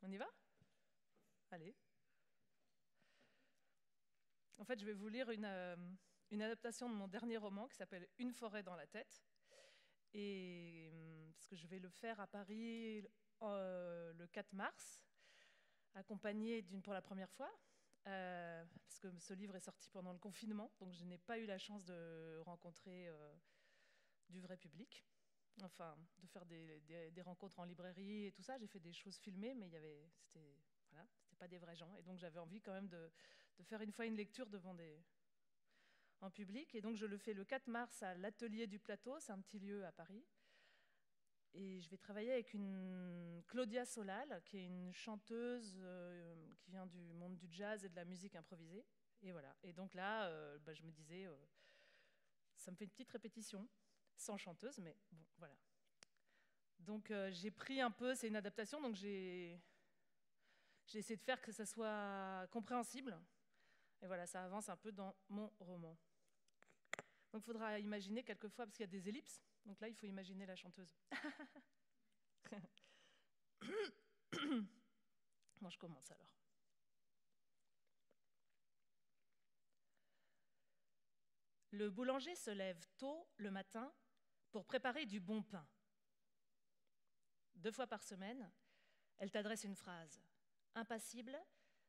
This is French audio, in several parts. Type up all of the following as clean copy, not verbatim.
On y va? Allez. En fait, je vais vous lire une adaptation de mon dernier roman qui s'appelle Une forêt dans la tête. Et parce que je vais le faire à Paris le 4 mars, accompagné pour la première fois, parce que ce livre est sorti pendant le confinement, donc je n'ai pas eu la chance de rencontrer du vrai public. Enfin, de faire des rencontres en librairie et tout ça. J'ai fait des choses filmées, mais c'était pas des vrais gens. Et donc j'avais envie quand même de faire une fois une lecture en public. Et donc je le fais le 4 mars à l'Atelier du Plateau, c'est un petit lieu à Paris. Et je vais travailler avec une Claudia Solal, qui est une chanteuse qui vient du monde du jazz et de la musique improvisée. Et voilà. Et donc là, je me disais, ça me fait une petite répétition, sans chanteuse, mais bon, voilà. Donc j'ai pris un peu, c'est une adaptation, donc j'ai essayé de faire que ça soit compréhensible. Et voilà, ça avance un peu dans mon roman. Donc il faudra imaginer quelquefois, parce qu'il y a des ellipses, donc là il faut imaginer la chanteuse. Bon, je commence alors. Le boulanger se lève tôt le matin pour préparer du bon pain. 2 fois par semaine, elle t'adresse une phrase, impassible,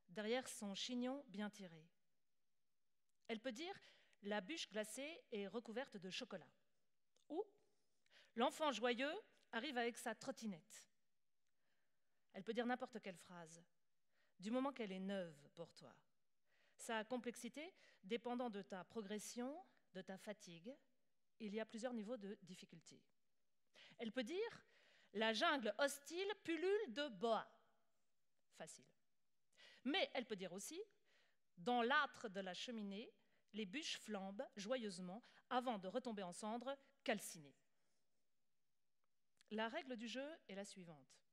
derrière son chignon bien tiré. Elle peut dire « La bûche glacée est recouverte de chocolat » ou « L'enfant joyeux arrive avec sa trottinette ». Elle peut dire n'importe quelle phrase, du moment qu'elle est neuve pour toi. Sa complexité dépendant de ta progression, de ta fatigue, il y a plusieurs niveaux de difficulté. Elle peut dire « La jungle hostile pullule de boas ». Facile. Mais elle peut dire aussi « Dans l'âtre de la cheminée, les bûches flambent joyeusement avant de retomber en cendres calcinées ». La règle du jeu est la suivante.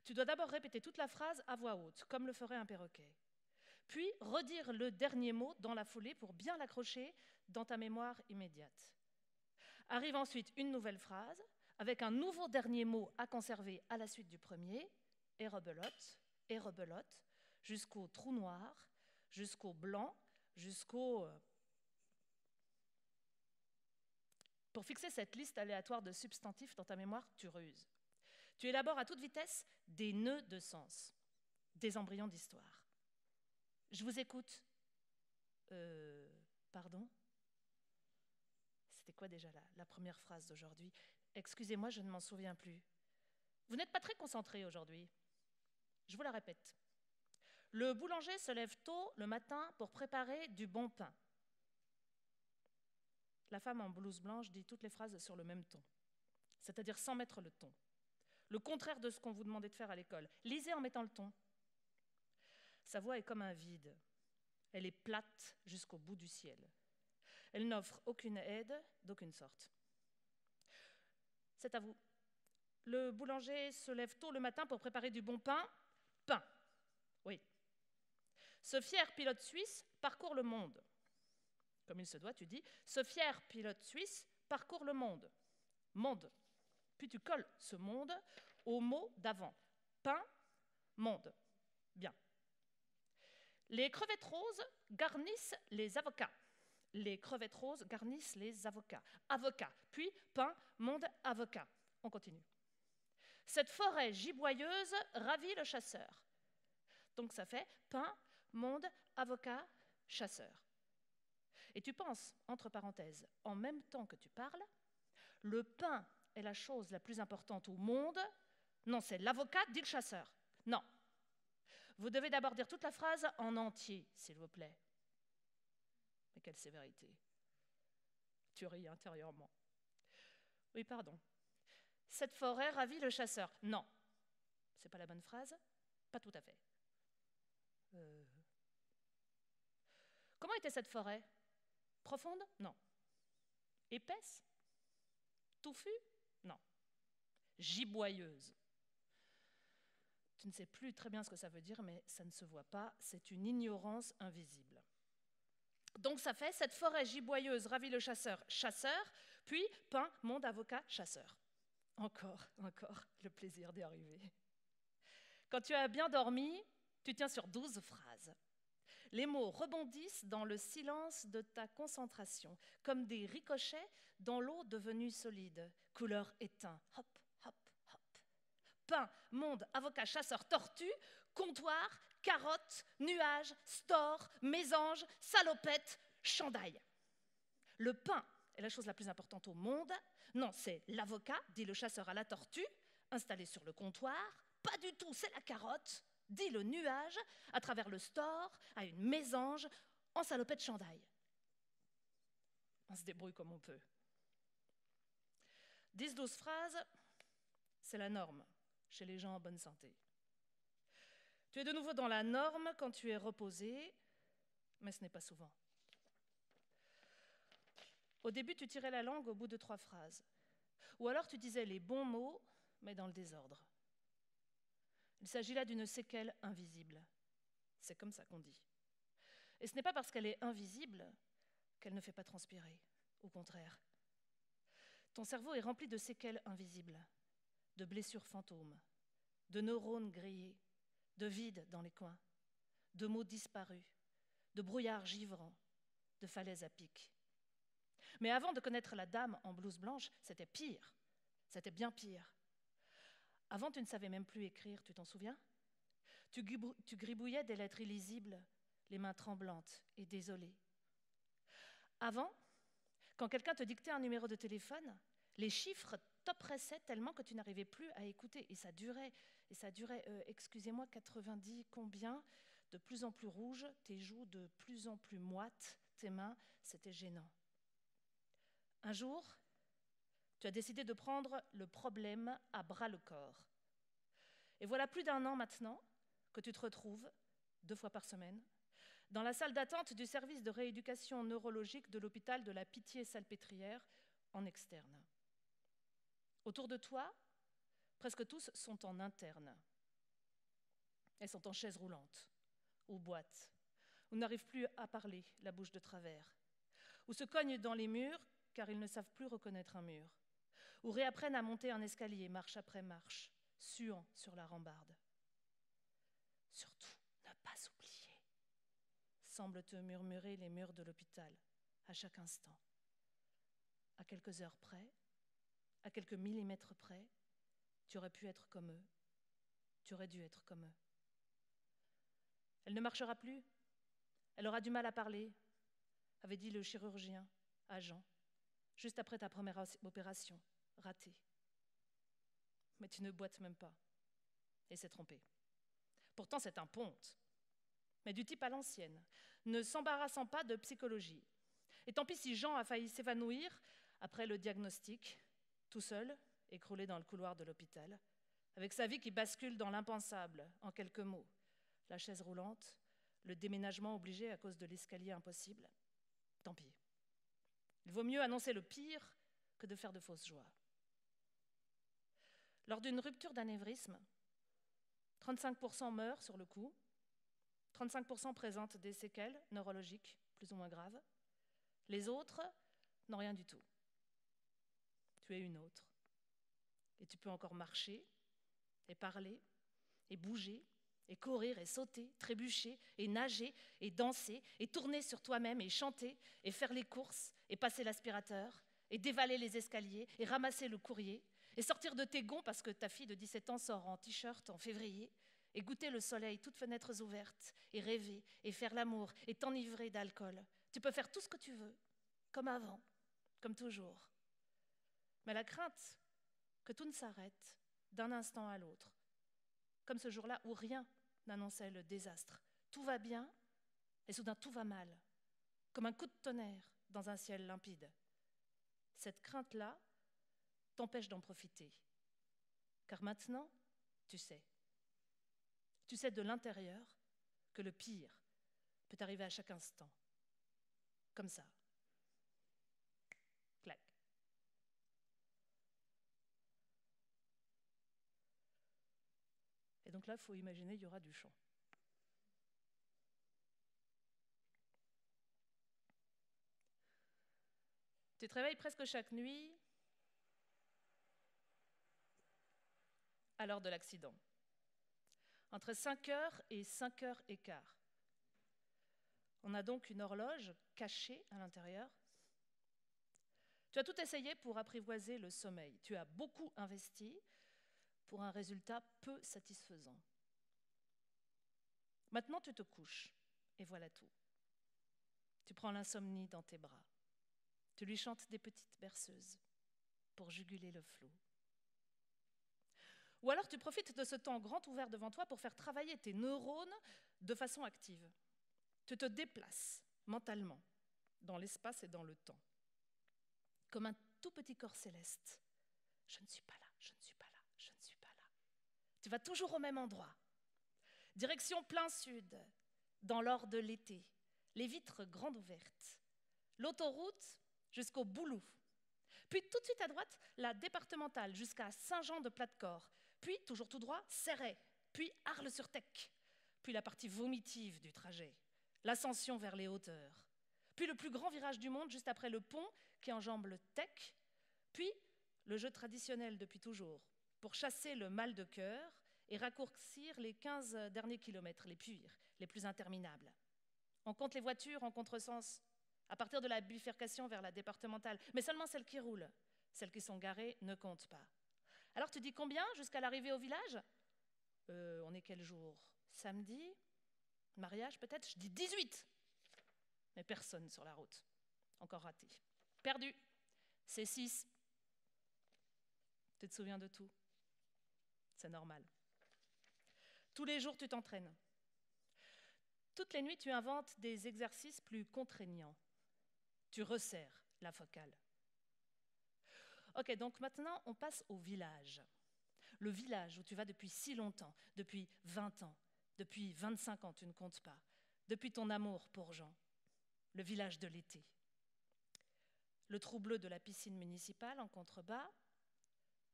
Tu dois d'abord répéter toute la phrase à voix haute, comme le ferait un perroquet. Puis redire le dernier mot dans la foulée pour bien l'accrocher dans ta mémoire immédiate. Arrive ensuite une nouvelle phrase, avec un nouveau dernier mot à conserver à la suite du premier, et rebelote, jusqu'au trou noir, jusqu'au blanc, jusqu'au... Pour fixer cette liste aléatoire de substantifs dans ta mémoire, tu ruses. Tu élabores à toute vitesse des nœuds de sens, des embryons d'histoire. Je vous écoute. Pardon ? C'était quoi déjà la première phrase d'aujourd'hui ? Excusez-moi, je ne m'en souviens plus. Vous n'êtes pas très concentré aujourd'hui. Je vous la répète. Le boulanger se lève tôt le matin pour préparer du bon pain. La femme en blouse blanche dit toutes les phrases sur le même ton, c'est-à-dire sans mettre le ton. Le contraire de ce qu'on vous demandait de faire à l'école. Lisez en mettant le ton. Sa voix est comme un vide. Elle est plate jusqu'au bout du ciel. Elle n'offre aucune aide d'aucune sorte. C'est à vous. Le boulanger se lève tôt le matin pour préparer du bon pain. Pain. Oui. Ce fier pilote suisse parcourt le monde. Comme il se doit, tu dis, ce fier pilote suisse parcourt le monde. Monde. Puis tu colles ce monde au mot d'avant. Pain, monde. Bien. Les crevettes roses garnissent les avocats. Les crevettes roses garnissent les avocats. Avocat. Puis pain, monde, avocat. On continue. Cette forêt giboyeuse ravit le chasseur. Donc ça fait pain, monde, avocat, chasseur. Et tu penses, entre parenthèses, en même temps que tu parles, le pain est la chose la plus importante au monde. Non, c'est l'avocat, dit le chasseur. Non. Vous devez d'abord dire toute la phrase en entier, s'il vous plaît. Mais quelle sévérité. Tu ris intérieurement. Oui, pardon. Cette forêt ravit le chasseur. Non. C'est pas la bonne phrase? Pas tout à fait. Comment était cette forêt? Profonde? Non. Épaisse? Touffue? Non. Giboyeuse. Tu ne sais plus très bien ce que ça veut dire, mais ça ne se voit pas. C'est une ignorance invisible. Donc ça fait cette forêt giboyeuse ravit le chasseur, chasseur, puis pain, monde, avocat, chasseur. Encore, le plaisir d'y arriver. Quand tu as bien dormi, tu tiens sur 12 phrases. Les mots rebondissent dans le silence de ta concentration, comme des ricochets dans l'eau devenue solide, couleur éteint. Hop, hop, hop. Pain, monde, avocat, chasseur, tortue, comptoir, carotte, nuage, store, mésange, salopette, chandail. Le pain est la chose la plus importante au monde. Non, c'est l'avocat, dit le chasseur à la tortue, installé sur le comptoir. Pas du tout, c'est la carotte, dit le nuage, à travers le store, à une mésange, en salopette chandail. On se débrouille comme on peut. 10-12 phrases, c'est la norme chez les gens en bonne santé. Tu es de nouveau dans la norme quand tu es reposé, mais ce n'est pas souvent. Au début, tu tirais la langue au bout de 3 phrases. Ou alors tu disais les bons mots, mais dans le désordre. Il s'agit là d'une séquelle invisible. C'est comme ça qu'on dit. Et ce n'est pas parce qu'elle est invisible qu'elle ne fait pas transpirer. Au contraire. Ton cerveau est rempli de séquelles invisibles, de blessures fantômes, de neurones grillés, de vides dans les coins, de mots disparus, de brouillards givrants, de falaises à pic. Mais avant de connaître la dame en blouse blanche, c'était pire. C'était bien pire. Avant, tu ne savais même plus écrire, tu t'en souviens ? Tu gribouillais des lettres illisibles, les mains tremblantes et désolées. Avant, quand quelqu'un te dictait un numéro de téléphone, les chiffres t'oppressaient tellement que tu n'arrivais plus à écouter. Et ça durait, excusez-moi, 90 combien ? De plus en plus rouges, tes joues de plus en plus moites, tes mains, c'était gênant. Un jour, tu as décidé de prendre le problème à bras-le-corps. Et voilà plus d'1 an maintenant que tu te retrouves, 2 fois par semaine, dans la salle d'attente du service de rééducation neurologique de l'hôpital de la Pitié-Salpêtrière en externe. Autour de toi, presque tous sont en interne. Elles sont en chaise roulante, ou boîte, ou n'arrivent plus à parler, la bouche de travers, ou se cognent dans les murs car ils ne savent plus reconnaître un mur, ou réapprennent à monter un escalier marche après marche, suant sur la rambarde. Surtout, ne pas oublier, semblent te murmurer les murs de l'hôpital à chaque instant. À quelques heures près, à quelques millimètres près, tu aurais pu être comme eux, tu aurais dû être comme eux. Elle ne marchera plus, elle aura du mal à parler, avait dit le chirurgien à Jean, juste après ta première opération, ratée. Mais tu ne boites même pas, et c'est trompé. Pourtant, c'est un ponte, mais du type à l'ancienne, ne s'embarrassant pas de psychologie. Et tant pis si Jean a failli s'évanouir après le diagnostic, tout seul, écroulé dans le couloir de l'hôpital, avec sa vie qui bascule dans l'impensable, en quelques mots. La chaise roulante, le déménagement obligé à cause de l'escalier impossible. Tant pis. Il vaut mieux annoncer le pire que de faire de fausses joies. Lors d'une rupture d'anévrisme, 35% meurent sur le coup, 35% présentent des séquelles neurologiques plus ou moins graves. Les autres n'ont rien du tout. Tu es une autre. Et tu peux encore marcher, et parler, et bouger, et courir, et sauter, trébucher, et nager, et danser, et tourner sur toi-même, et chanter, et faire les courses, et passer l'aspirateur, et dévaler les escaliers, et ramasser le courrier, et sortir de tes gonds parce que ta fille de 17 ans sort en t-shirt en février, et goûter le soleil, toutes fenêtres ouvertes, et rêver, et faire l'amour, et t'enivrer d'alcool. Tu peux faire tout ce que tu veux, comme avant, comme toujours. Mais la crainte que tout ne s'arrête d'un instant à l'autre, comme ce jour-là où rien n'annonçait le désastre. Tout va bien, et soudain tout va mal, comme un coup de tonnerre dans un ciel limpide. Cette crainte-là t'empêche d'en profiter, car maintenant, tu sais. Tu sais de l'intérieur que le pire peut arriver à chaque instant, comme ça. Clac. Et donc là, il faut imaginer, il y aura du chant. Tu te réveilles presque chaque nuit à l'heure de l'accident. entre 5 heures et 5 heures et quart. On a donc une horloge cachée à l'intérieur. Tu as tout essayé pour apprivoiser le sommeil. Tu as beaucoup investi pour un résultat peu satisfaisant. Maintenant, tu te couches, et voilà tout. Tu prends l'insomnie dans tes bras. Tu lui chantes des petites berceuses pour juguler le flot. Ou alors tu profites de ce temps grand ouvert devant toi pour faire travailler tes neurones de façon active. Tu te déplaces mentalement dans l'espace et dans le temps, comme un tout petit corps céleste. Je ne suis pas là, je ne suis pas là, je ne suis pas là. Tu vas toujours au même endroit. Direction plein sud, dans l'or de l'été, les vitres grandes ouvertes, l'autoroute jusqu'au Boulou. Puis tout de suite à droite, la départementale jusqu'à Saint-Jean-de-Platecorps. Puis, toujours tout droit, Céret. Puis Arles-sur-Tech. Puis la partie vomitive du trajet, l'ascension vers les hauteurs. Puis le plus grand virage du monde juste après le pont qui enjambe le Tech. Puis le jeu traditionnel depuis toujours pour chasser le mal de cœur et raccourcir les 15 derniers kilomètres, les pires, les plus interminables. On compte les voitures en contresens à partir de la bifurcation vers la départementale, mais seulement celles qui roulent. Celles qui sont garées ne comptent pas. Alors tu dis combien jusqu'à l'arrivée au village ? On est quel jour ? Samedi ? Mariage peut-être ? Je dis 18. Mais personne sur la route. Encore raté. Perdu. C'est 6. Tu te souviens de tout ? C'est normal. Tous les jours tu t'entraînes. Toutes les nuits tu inventes des exercices plus contraignants. Tu resserres la focale. Ok, donc maintenant on passe au village. Le village où tu vas depuis si longtemps, depuis 20 ans, depuis 25 ans, tu ne comptes pas, depuis ton amour pour Jean. Le village de l'été. Le trou bleu de la piscine municipale en contrebas,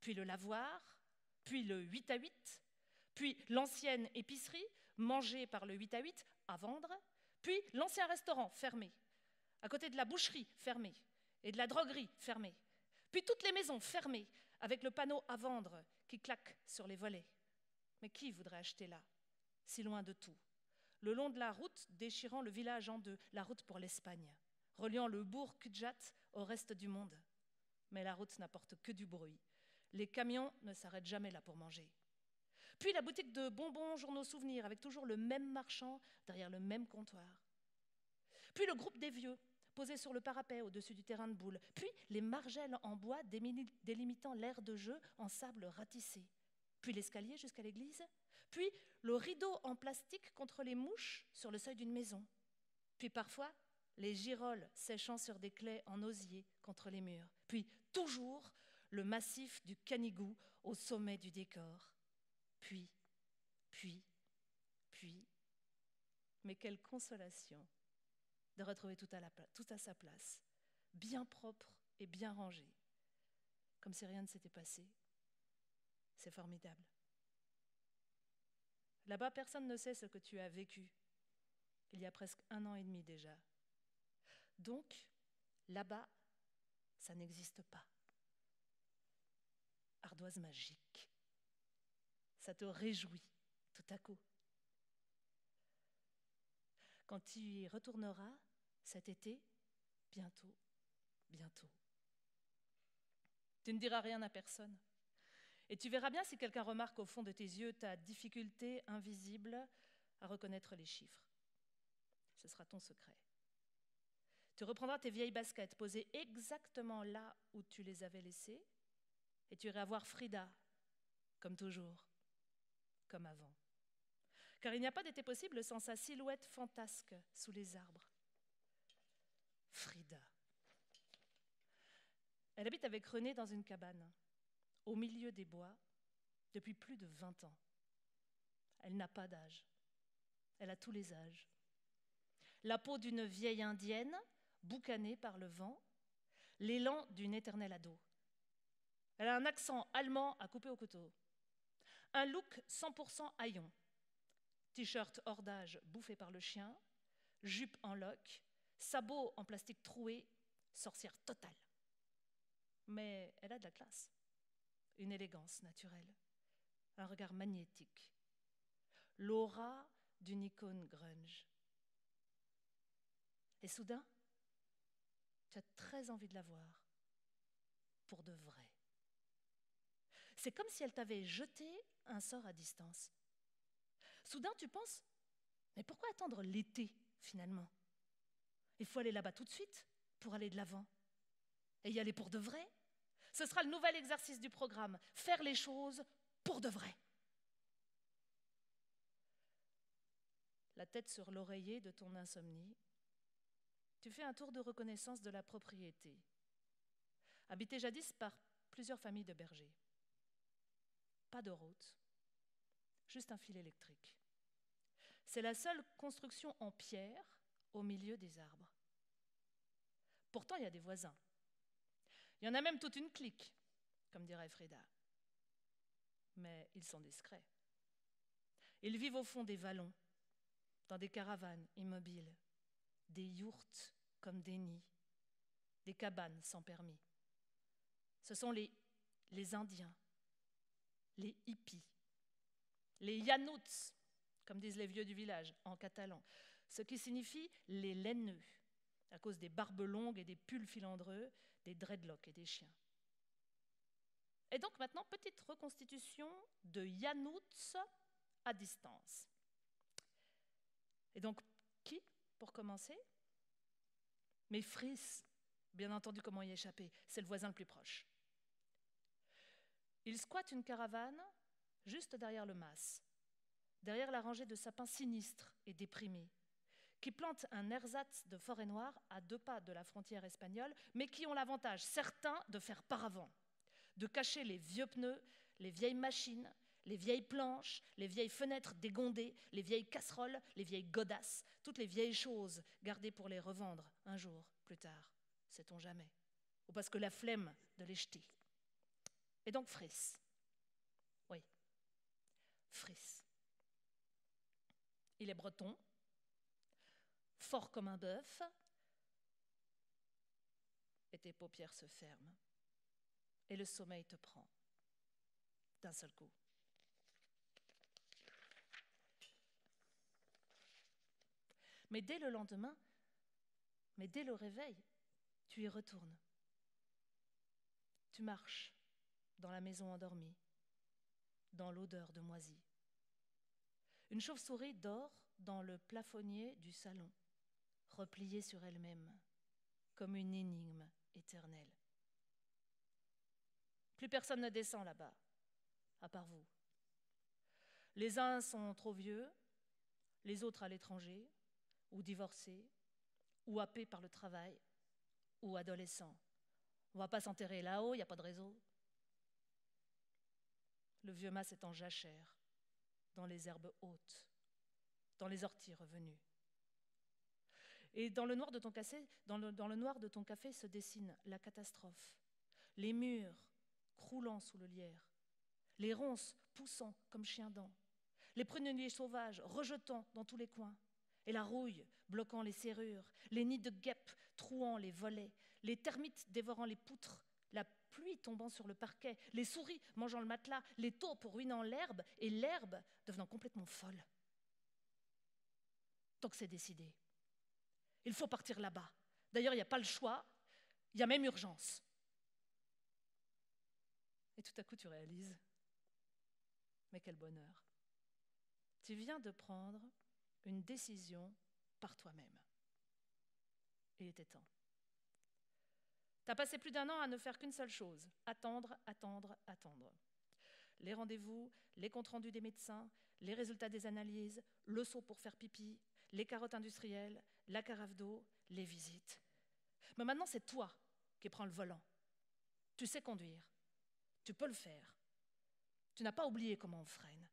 puis le lavoir, puis le 8 à 8, puis l'ancienne épicerie, mangée par le 8 à 8, à vendre, puis l'ancien restaurant fermé, à côté de la boucherie fermée et de la droguerie fermée, puis toutes les maisons fermées avec le panneau à vendre qui claque sur les volets. Mais qui voudrait acheter là, si loin de tout, le long de la route déchirant le village en deux, la route pour l'Espagne, reliant le bourg Cudjat au reste du monde. Mais la route n'apporte que du bruit. Les camions ne s'arrêtent jamais là pour manger. Puis la boutique de bonbons, journaux souvenirs, avec toujours le même marchand derrière le même comptoir. Puis le groupe des vieux, posé sur le parapet au-dessus du terrain de boule. Puis les margelles en bois délimitant l'aire de jeu en sable ratissé. Puis l'escalier jusqu'à l'église. Puis le rideau en plastique contre les mouches sur le seuil d'une maison. Puis parfois, les girolles séchant sur des claies en osier contre les murs. Puis toujours le massif du Canigou au sommet du décor. Puis, mais quelle consolation de retrouver tout à sa place, bien propre et bien rangé, comme si rien ne s'était passé. C'est formidable. Là-bas, personne ne sait ce que tu as vécu, il y a presque 1 an et demi déjà. Donc, là-bas, ça n'existe pas. Ardoise magique. Ça te réjouit tout à coup. Quand tu y retourneras cet été, bientôt, tu ne diras rien à personne. Et tu verras bien si quelqu'un remarque au fond de tes yeux ta difficulté invisible à reconnaître les chiffres. Ce sera ton secret. Tu reprendras tes vieilles baskets posées exactement là où tu les avais laissées et tu iras voir Frida, comme toujours, comme avant. Car il n'y a pas d'été possible sans sa silhouette fantasque sous les arbres. Frida. Elle habite avec René dans une cabane, au milieu des bois, depuis plus de 20 ans. Elle n'a pas d'âge. Elle a tous les âges. La peau d'une vieille indienne, boucanée par le vent, l'élan d'une éternelle ado. Elle a un accent allemand à couper au couteau. Un look 100% haillon. T-shirt hors d'âge bouffé par le chien, jupe en loques, sabots en plastique troué, sorcière totale. Mais elle a de la classe, une élégance naturelle, un regard magnétique. l'aura d'une icône grunge. Et soudain, tu as très envie de la voir, pour de vrai. C'est comme si elle t'avait jeté un sort à distance. Soudain, tu penses, mais pourquoi attendre l'été, finalement? Il faut aller là-bas tout de suite pour aller de l'avant. Et y aller pour de vrai. Ce sera le nouvel exercice du programme, faire les choses pour de vrai. La tête sur l'oreiller de ton insomnie, tu fais un tour de reconnaissance de la propriété, habitée jadis par plusieurs familles de bergers. Pas de route, juste un fil électrique. C'est la seule construction en pierre au milieu des arbres. Pourtant, il y a des voisins. Il y en a même toute une clique, comme dirait Frida. Mais ils sont discrets. Ils vivent au fond des vallons, dans des caravanes immobiles, des yourtes comme des nids, des cabanes sans permis. Ce sont les Indiens, les hippies, les Yanuts, comme disent les vieux du village en catalan, ce qui signifie les laineux, à cause des barbes longues et des pulls filandreux, des dreadlocks et des chiens. Et donc maintenant, petite reconstitution de Yanuts à distance. Et donc, qui, pour commencer? Mais Friss, bien entendu, comment y échapper? C'est le voisin le plus proche. Il squatte une caravane juste derrière le mas, derrière la rangée de sapins sinistres et déprimés, qui plantent un ersatz de forêt noire à 2 pas de la frontière espagnole, mais qui ont l'avantage certain de faire paravent, de cacher les vieux pneus, les vieilles machines, les vieilles planches, les vieilles fenêtres dégondées, les vieilles casseroles, les vieilles godasses, toutes les vieilles choses gardées pour les revendre un jour plus tard, sait-on jamais, ou parce que la flemme de les jeter. Et donc Friss. Oui, Friss. Il est breton, fort comme un bœuf, et tes paupières se ferment, et le sommeil te prend d'un seul coup. Mais dès le lendemain, mais dès le réveil, tu y retournes. Tu marches dans la maison endormie, dans l'odeur de moisi. Une chauve-souris dort dans le plafonnier du salon, repliée sur elle-même, comme une énigme éternelle. Plus personne ne descend là-bas, à part vous. Les uns sont trop vieux, les autres à l'étranger, ou divorcés, ou happés par le travail, ou adolescents. On ne va pas s'enterrer là-haut, il n'y a pas de réseau. Le vieux mas est en jachère, dans les herbes hautes, dans les orties revenues. Et dans le noir de ton café, se dessine la catastrophe. Les murs croulant sous le lierre, les ronces poussant comme chiens-dents, les prunelliers sauvages rejetant dans tous les coins, et la rouille bloquant les serrures, les nids de guêpes trouant les volets, les termites dévorant les poutres, la pluie tombant sur le parquet, les souris mangeant le matelas, les taupes ruinant l'herbe, et l'herbe devenant complètement folle. Donc c'est décidé. Il faut partir là-bas. D'ailleurs, il n'y a pas le choix, il y a même urgence. Et tout à coup, tu réalises, mais quel bonheur. Tu viens de prendre une décision par toi-même. Il était temps. Tu as passé plus d'1 an à ne faire qu'une seule chose, attendre, attendre, attendre. Les rendez-vous, les comptes rendus des médecins, les résultats des analyses, le seau pour faire pipi, les carottes industrielles, la carafe d'eau, les visites. Mais maintenant, c'est toi qui prends le volant. Tu sais conduire. Tu peux le faire. Tu n'as pas oublié comment on freine.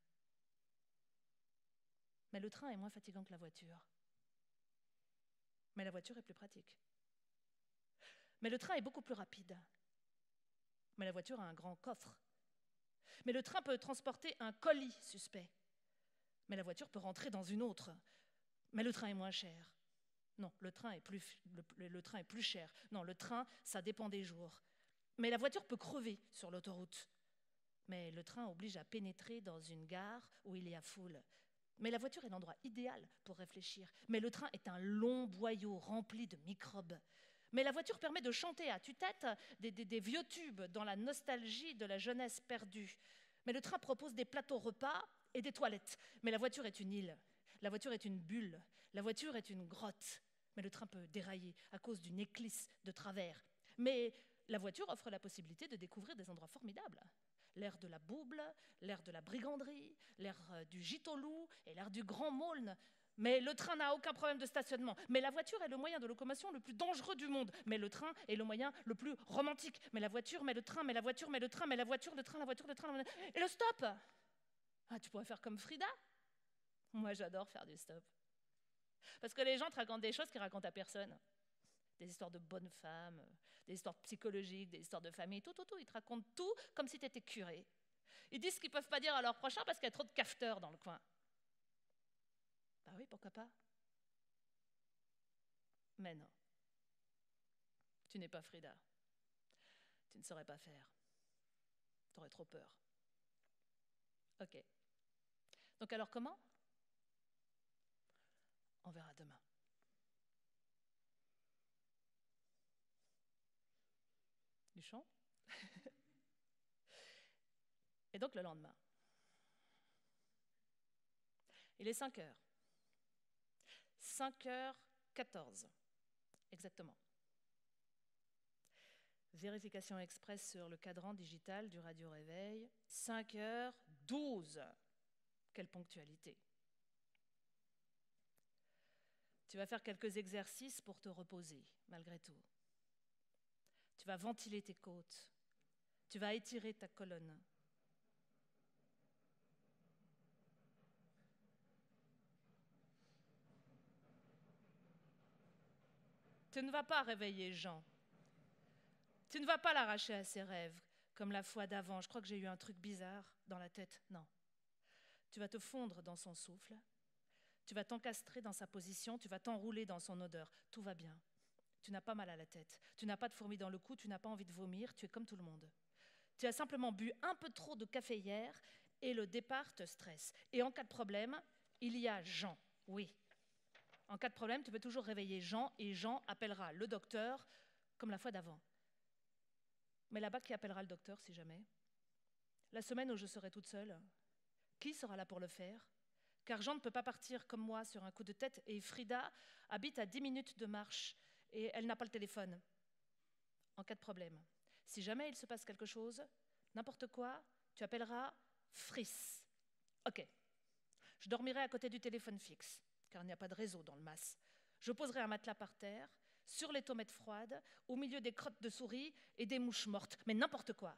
Mais le train est moins fatigant que la voiture. Mais la voiture est plus pratique. Mais le train est beaucoup plus rapide. Mais la voiture a un grand coffre. Mais le train peut transporter un colis suspect. Mais la voiture peut rentrer dans une autre. Mais le train est moins cher. Non, le train est plus cher. Non, le train, ça dépend des jours. Mais la voiture peut crever sur l'autoroute. Mais le train oblige à pénétrer dans une gare où il y a foule. Mais la voiture est l'endroit idéal pour réfléchir. Mais le train est un long boyau rempli de microbes. Mais la voiture permet de chanter à tue-tête des vieux tubes dans la nostalgie de la jeunesse perdue. Mais le train propose des plateaux repas et des toilettes. Mais la voiture est une île. La voiture est une bulle. La voiture est une grotte. Mais le train peut dérailler à cause d'une éclisse de travers. Mais la voiture offre la possibilité de découvrir des endroits formidables. L'air de la bouble, l'air de la briganderie, l'air du gîte au loup et l'air du grand Maulne. Mais le train n'a aucun problème de stationnement. Mais la voiture est le moyen de locomotion le plus dangereux du monde. Mais le train est le moyen le plus romantique. Mais la voiture, mais le train, mais la voiture, mais le train, mais la voiture, le train, la voiture, le train. Et le stop! Ah, tu pourrais faire comme Frida? Moi, j'adore faire du stop. Parce que les gens te racontent des choses qu'ils racontent à personne. Des histoires de bonnes femmes, des histoires psychologiques, des histoires de famille, tout. Ils te racontent tout comme si tu étais curé. Ils disent ce qu'ils ne peuvent pas dire à leur prochain parce qu'il y a trop de cafeteurs dans le coin. Bah oui, pourquoi pas? Mais non. Tu n'es pas Frida. Tu ne saurais pas faire. Tu aurais trop peur. Ok. Donc alors comment? On verra demain. Du chant? Et donc le lendemain. Il est 5 heures. 5h14, exactement. Vérification express sur le cadran digital du radio-réveil. 5h12. Quelle ponctualité. Tu vas faire quelques exercices pour te reposer, malgré tout. Tu vas ventiler tes côtes. Tu vas étirer ta colonne. Tu ne vas pas réveiller Jean. Tu ne vas pas l'arracher à ses rêves, comme la fois d'avant. Je crois que j'ai eu un truc bizarre dans la tête. Non. Tu vas te fondre dans son souffle. Tu vas t'encastrer dans sa position. Tu vas t'enrouler dans son odeur. Tout va bien. Tu n'as pas mal à la tête. Tu n'as pas de fourmis dans le cou. Tu n'as pas envie de vomir. Tu es comme tout le monde. Tu as simplement bu un peu trop de café hier et le départ te stresse. Et en cas de problème, il y a Jean. Oui. En cas de problème, tu peux toujours réveiller Jean et Jean appellera le docteur comme la fois d'avant. Mais là-bas, qui appellera le docteur si jamais? La semaine où je serai toute seule, qui sera là pour le faire? Car Jean ne peut pas partir comme moi sur un coup de tête et Frida habite à 10 minutes de marche et elle n'a pas le téléphone. En cas de problème, si jamais il se passe quelque chose, n'importe quoi, tu appelleras Friss. Ok. Je dormirai à côté du téléphone fixe, car il n'y a pas de réseau dans le mas. Je poserai un matelas par terre, sur les tomates froides, au milieu des crottes de souris et des mouches mortes. Mais n'importe quoi.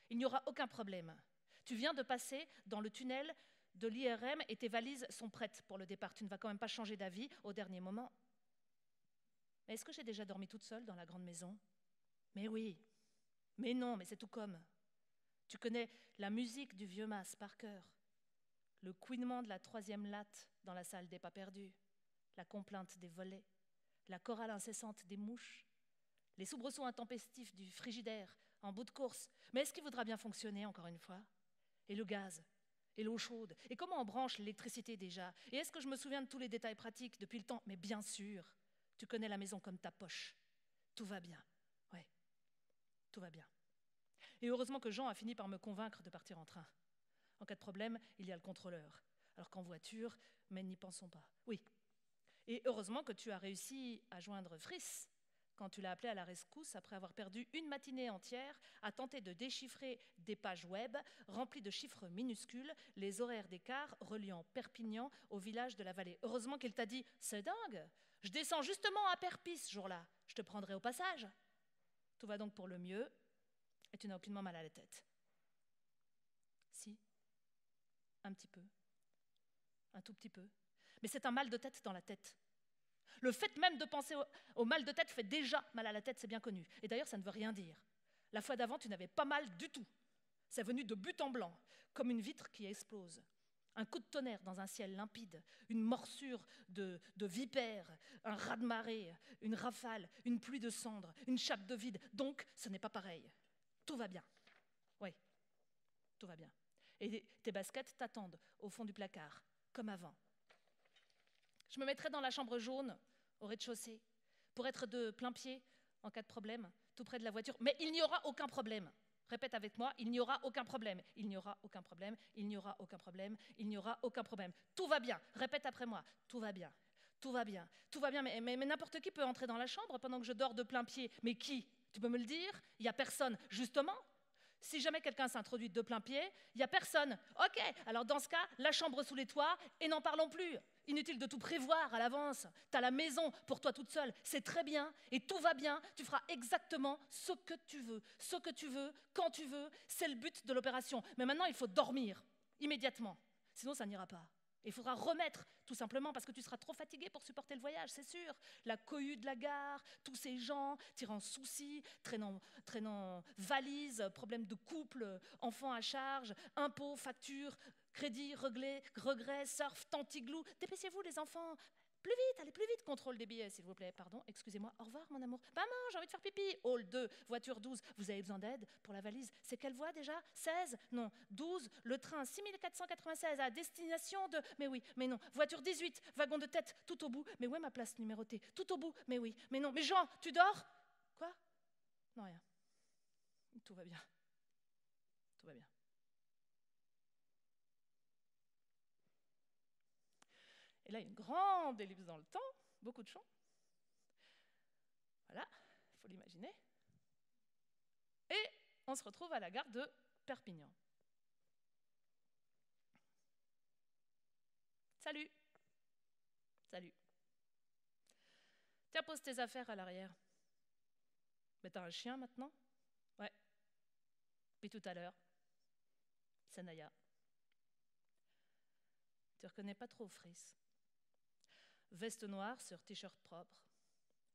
Il n'y aura aucun problème. Tu viens de passer dans le tunnel de l'IRM et tes valises sont prêtes pour le départ. Tu ne vas quand même pas changer d'avis au dernier moment. Mais est-ce que j'ai déjà dormi toute seule dans la grande maison? Mais oui. Mais non, mais c'est tout comme. Tu connais la musique du vieux mas par cœur. Le couinement de la 3e latte dans la salle des pas perdus. La complainte des volets. La chorale incessante des mouches. Les soubresauts intempestifs du frigidaire en bout de course. Mais est-ce qu'il voudra bien fonctionner, encore une fois? Et le gaz? Et l'eau chaude? Et comment on branche l'électricité déjà? Et est-ce que je me souviens de tous les détails pratiques depuis le temps? Mais bien sûr, tu connais la maison comme ta poche. Tout va bien. Ouais, tout va bien. Et heureusement que Jean a fini par me convaincre de partir en train. En cas de problème, il y a le contrôleur. Alors qu'en voiture, mais n'y pensons pas. Oui. Et heureusement que tu as réussi à joindre Friss quand tu l'as appelé à la rescousse après avoir perdu une matinée entière à tenter de déchiffrer des pages web remplies de chiffres minuscules, les horaires des cars reliant Perpignan au village de la vallée. Heureusement qu'il t'a dit « C'est dingue, je descends justement à Perpis ce jour-là, je te prendrai au passage ». Tout va donc pour le mieux et tu n'as aucunement mal à la tête. Si, un petit peu, un tout petit peu. Mais c'est un mal de tête dans la tête. Le fait même de penser au mal de tête fait déjà mal à la tête, c'est bien connu. Et d'ailleurs, ça ne veut rien dire. La fois d'avant, tu n'avais pas mal du tout. C'est venu de but en blanc, comme une vitre qui explose. Un coup de tonnerre dans un ciel limpide, une morsure de vipère, un raz-de-marée, une rafale, une pluie de cendres, une chape de vide. Donc, ce n'est pas pareil. Tout va bien. Oui, tout va bien. Et tes baskets t'attendent au fond du placard, comme avant. Je me mettrai dans la chambre jaune, au rez-de-chaussée, pour être de plein pied en cas de problème, tout près de la voiture. Mais il n'y aura aucun problème. Répète avec moi, il n'y aura aucun problème. Il n'y aura aucun problème, il n'y aura aucun problème, il n'y aura aucun problème. Tout va bien. Répète après moi, tout va bien. Tout va bien, tout va bien, mais n'importe qui peut entrer dans la chambre pendant que je dors de plein pied. Mais qui? Tu peux me le dire? Il n'y a personne. Justement, si jamais quelqu'un s'introduit de plein pied, il n'y a personne. Ok, alors dans ce cas, la chambre sous les toits, et n'en parlons plus. Inutile de tout prévoir à l'avance. Tu as la maison pour toi toute seule, c'est très bien, et tout va bien. Tu feras exactement ce que tu veux, quand tu veux. C'est le but de l'opération. Mais maintenant, il faut dormir, immédiatement. Sinon, ça n'ira pas. Il faudra remettre, tout simplement, parce que tu seras trop fatigué pour supporter le voyage, c'est sûr. La cohue de la gare, tous ces gens tirant soucis, traînant valises, problèmes de couple, enfants à charge, impôts, factures, crédits, regrets, surf, tantiglou. Dépêchez-vous les enfants. Plus vite, allez plus vite, contrôle des billets, s'il vous plaît. Pardon, excusez-moi, au revoir, mon amour. Maman, j'ai envie de faire pipi. Hall 2, voiture 12. Vous avez besoin d'aide pour la valise? C'est quelle voie déjà? 16? Non. 12, le train 6496 à destination de... Mais oui, mais non. Voiture 18, wagon de tête, tout au bout. Mais où est ma place numérotée? Tout au bout. Mais oui, mais non. Mais Jean, tu dors? Quoi? Non, rien. Tout va bien. Tout va bien. Et là, une grande ellipse dans le temps, beaucoup de champs. Voilà, il faut l'imaginer. Et on se retrouve à la gare de Perpignan. Salut. Salut. Tiens, pose tes affaires à l'arrière. Mais t'as un chien maintenant? Ouais. Puis tout à l'heure, c'est Naya. Tu reconnais pas trop Fris. Veste noire sur t-shirt propre,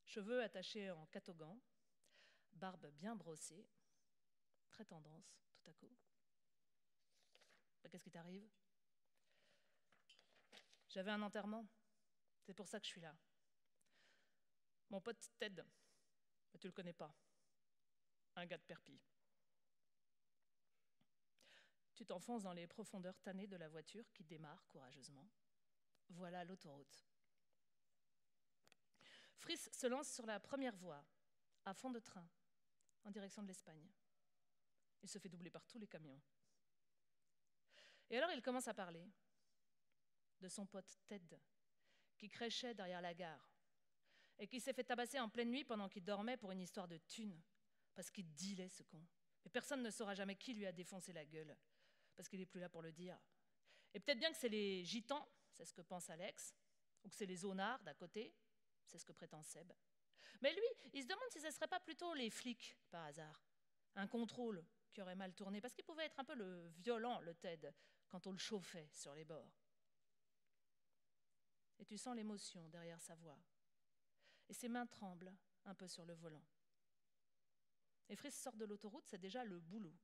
cheveux attachés en catogan, barbe bien brossée, très tendance tout à coup. Qu'est-ce qui t'arrive? J'avais un enterrement, c'est pour ça que je suis là. Mon pote Ted, mais tu le connais pas, un gars de Perpi. Tu t'enfonces dans les profondeurs tannées de la voiture qui démarre courageusement. Voilà l'autoroute. Fris se lance sur la première voie, à fond de train, en direction de l'Espagne. Il se fait doubler par tous les camions. Et alors il commence à parler de son pote Ted, qui crêchait derrière la gare, et qui s'est fait tabasser en pleine nuit pendant qu'il dormait pour une histoire de thunes, parce qu'il dealait ce con. Mais personne ne saura jamais qui lui a défoncé la gueule, parce qu'il n'est plus là pour le dire. Et peut-être bien que c'est les gitans, c'est ce que pense Alex, ou que c'est les zonards d'à côté, c'est ce que prétend Seb. Mais lui, il se demande si ce ne serait pas plutôt les flics, par hasard. Un contrôle qui aurait mal tourné, parce qu'il pouvait être un peu le violent, le Ted, quand on le chauffait sur les bords. Et tu sens l'émotion derrière sa voix. Et ses mains tremblent un peu sur le volant. Et Fris sort de l'autoroute, c'est déjà le boulot.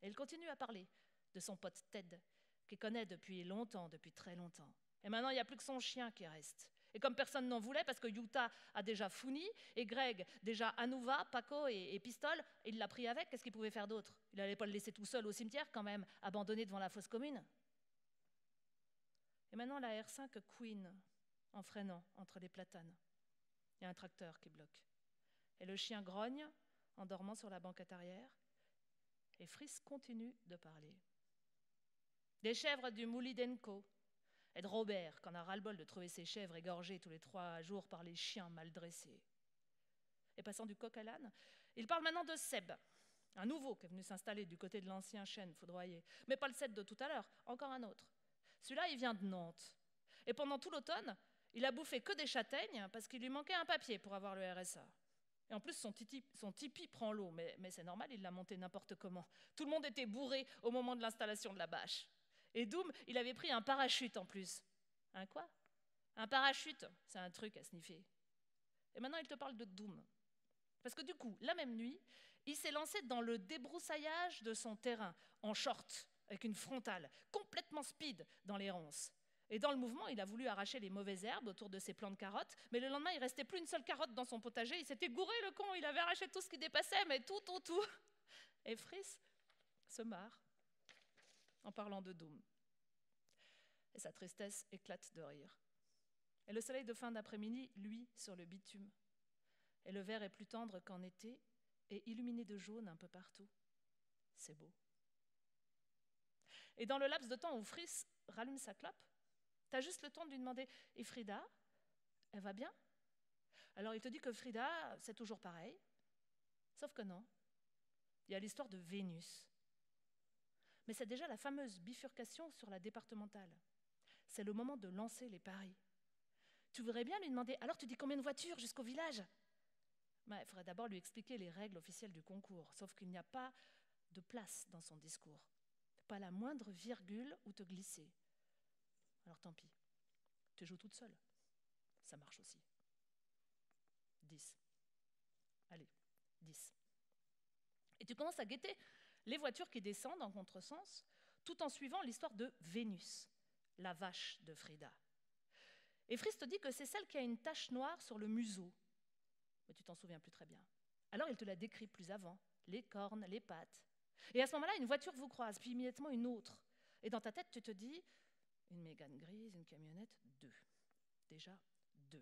Et il continue à parler de son pote Ted, qu'il connaît depuis longtemps, depuis très longtemps. Et maintenant, il n'y a plus que son chien qui reste. Et comme personne n'en voulait, parce que Yuta a déjà Founi, et Greg déjà Anuva, Paco et Pistole, il l'a pris avec, qu'est-ce qu'il pouvait faire d'autre? Il n'allait pas le laisser tout seul au cimetière quand même, abandonné devant la fosse commune. Et maintenant, la R5 couine en freinant entre les platanes. Il y a un tracteur qui bloque. Et le chien grogne en dormant sur la banquette arrière. Et Fris continue de parler. Des chèvres du Moulidenko. Et de Robert, qu'on a ras-le-bol de trouver ses chèvres égorgées tous les 3 jours par les chiens mal dressés. Et passant du coq à l'âne, il parle maintenant de Seb, un nouveau qui est venu s'installer du côté de l'ancien chêne foudroyé. Mais pas le Seb de tout à l'heure, encore un autre. Celui-là, il vient de Nantes. Et pendant tout l'automne, il a bouffé que des châtaignes parce qu'il lui manquait un papier pour avoir le RSA. Et en plus, son tipi prend l'eau, mais c'est normal, il l'a monté n'importe comment. Tout le monde était bourré au moment de l'installation de la bâche. Et Doom, il avait pris un parachute en plus. Un quoi? Un parachute, c'est un truc à sniffer. Et maintenant, il te parle de Doom. Parce que du coup, la même nuit, il s'est lancé dans le débroussaillage de son terrain, en short, avec une frontale, complètement speed dans les ronces. Et dans le mouvement, il a voulu arracher les mauvaises herbes autour de ses plants de carottes, mais le lendemain, il ne restait plus une seule carotte dans son potager. Il s'était gouré, le con, il avait arraché tout ce qui dépassait, mais tout. Et Fris se marre en parlant de Doom. Et sa tristesse éclate de rire. Et le soleil de fin d'après-midi luit sur le bitume. Et le vert est plus tendre qu'en été et illuminé de jaune un peu partout. C'est beau. Et dans le laps de temps où Friss rallume sa clope, t'as juste le temps de lui demander « Et Frida, elle va bien ?» Alors il te dit que Frida, c'est toujours pareil. Sauf que non. Il y a l'histoire de Vénus. Mais c'est déjà la fameuse bifurcation sur la départementale. C'est le moment de lancer les paris. Tu voudrais bien lui demander « Alors tu dis combien de voitures jusqu'au village ?» Il faudrait d'abord lui expliquer les règles officielles du concours, sauf qu'il n'y a pas de place dans son discours. Pas la moindre virgule où te glisser. Alors tant pis, tu joues toute seule. Ça marche aussi. 10. Allez, 10. Et tu commences à guetter les voitures qui descendent en contresens, tout en suivant l'histoire de Vénus, la vache de Frida. Et Friss te dit que c'est celle qui a une tache noire sur le museau. Mais tu t'en souviens plus très bien. Alors il te la décrit plus avant, les cornes, les pattes. Et à ce moment-là, une voiture vous croise, puis immédiatement une autre. Et dans ta tête, tu te dis, une Mégane grise, une camionnette, 2. Déjà 2.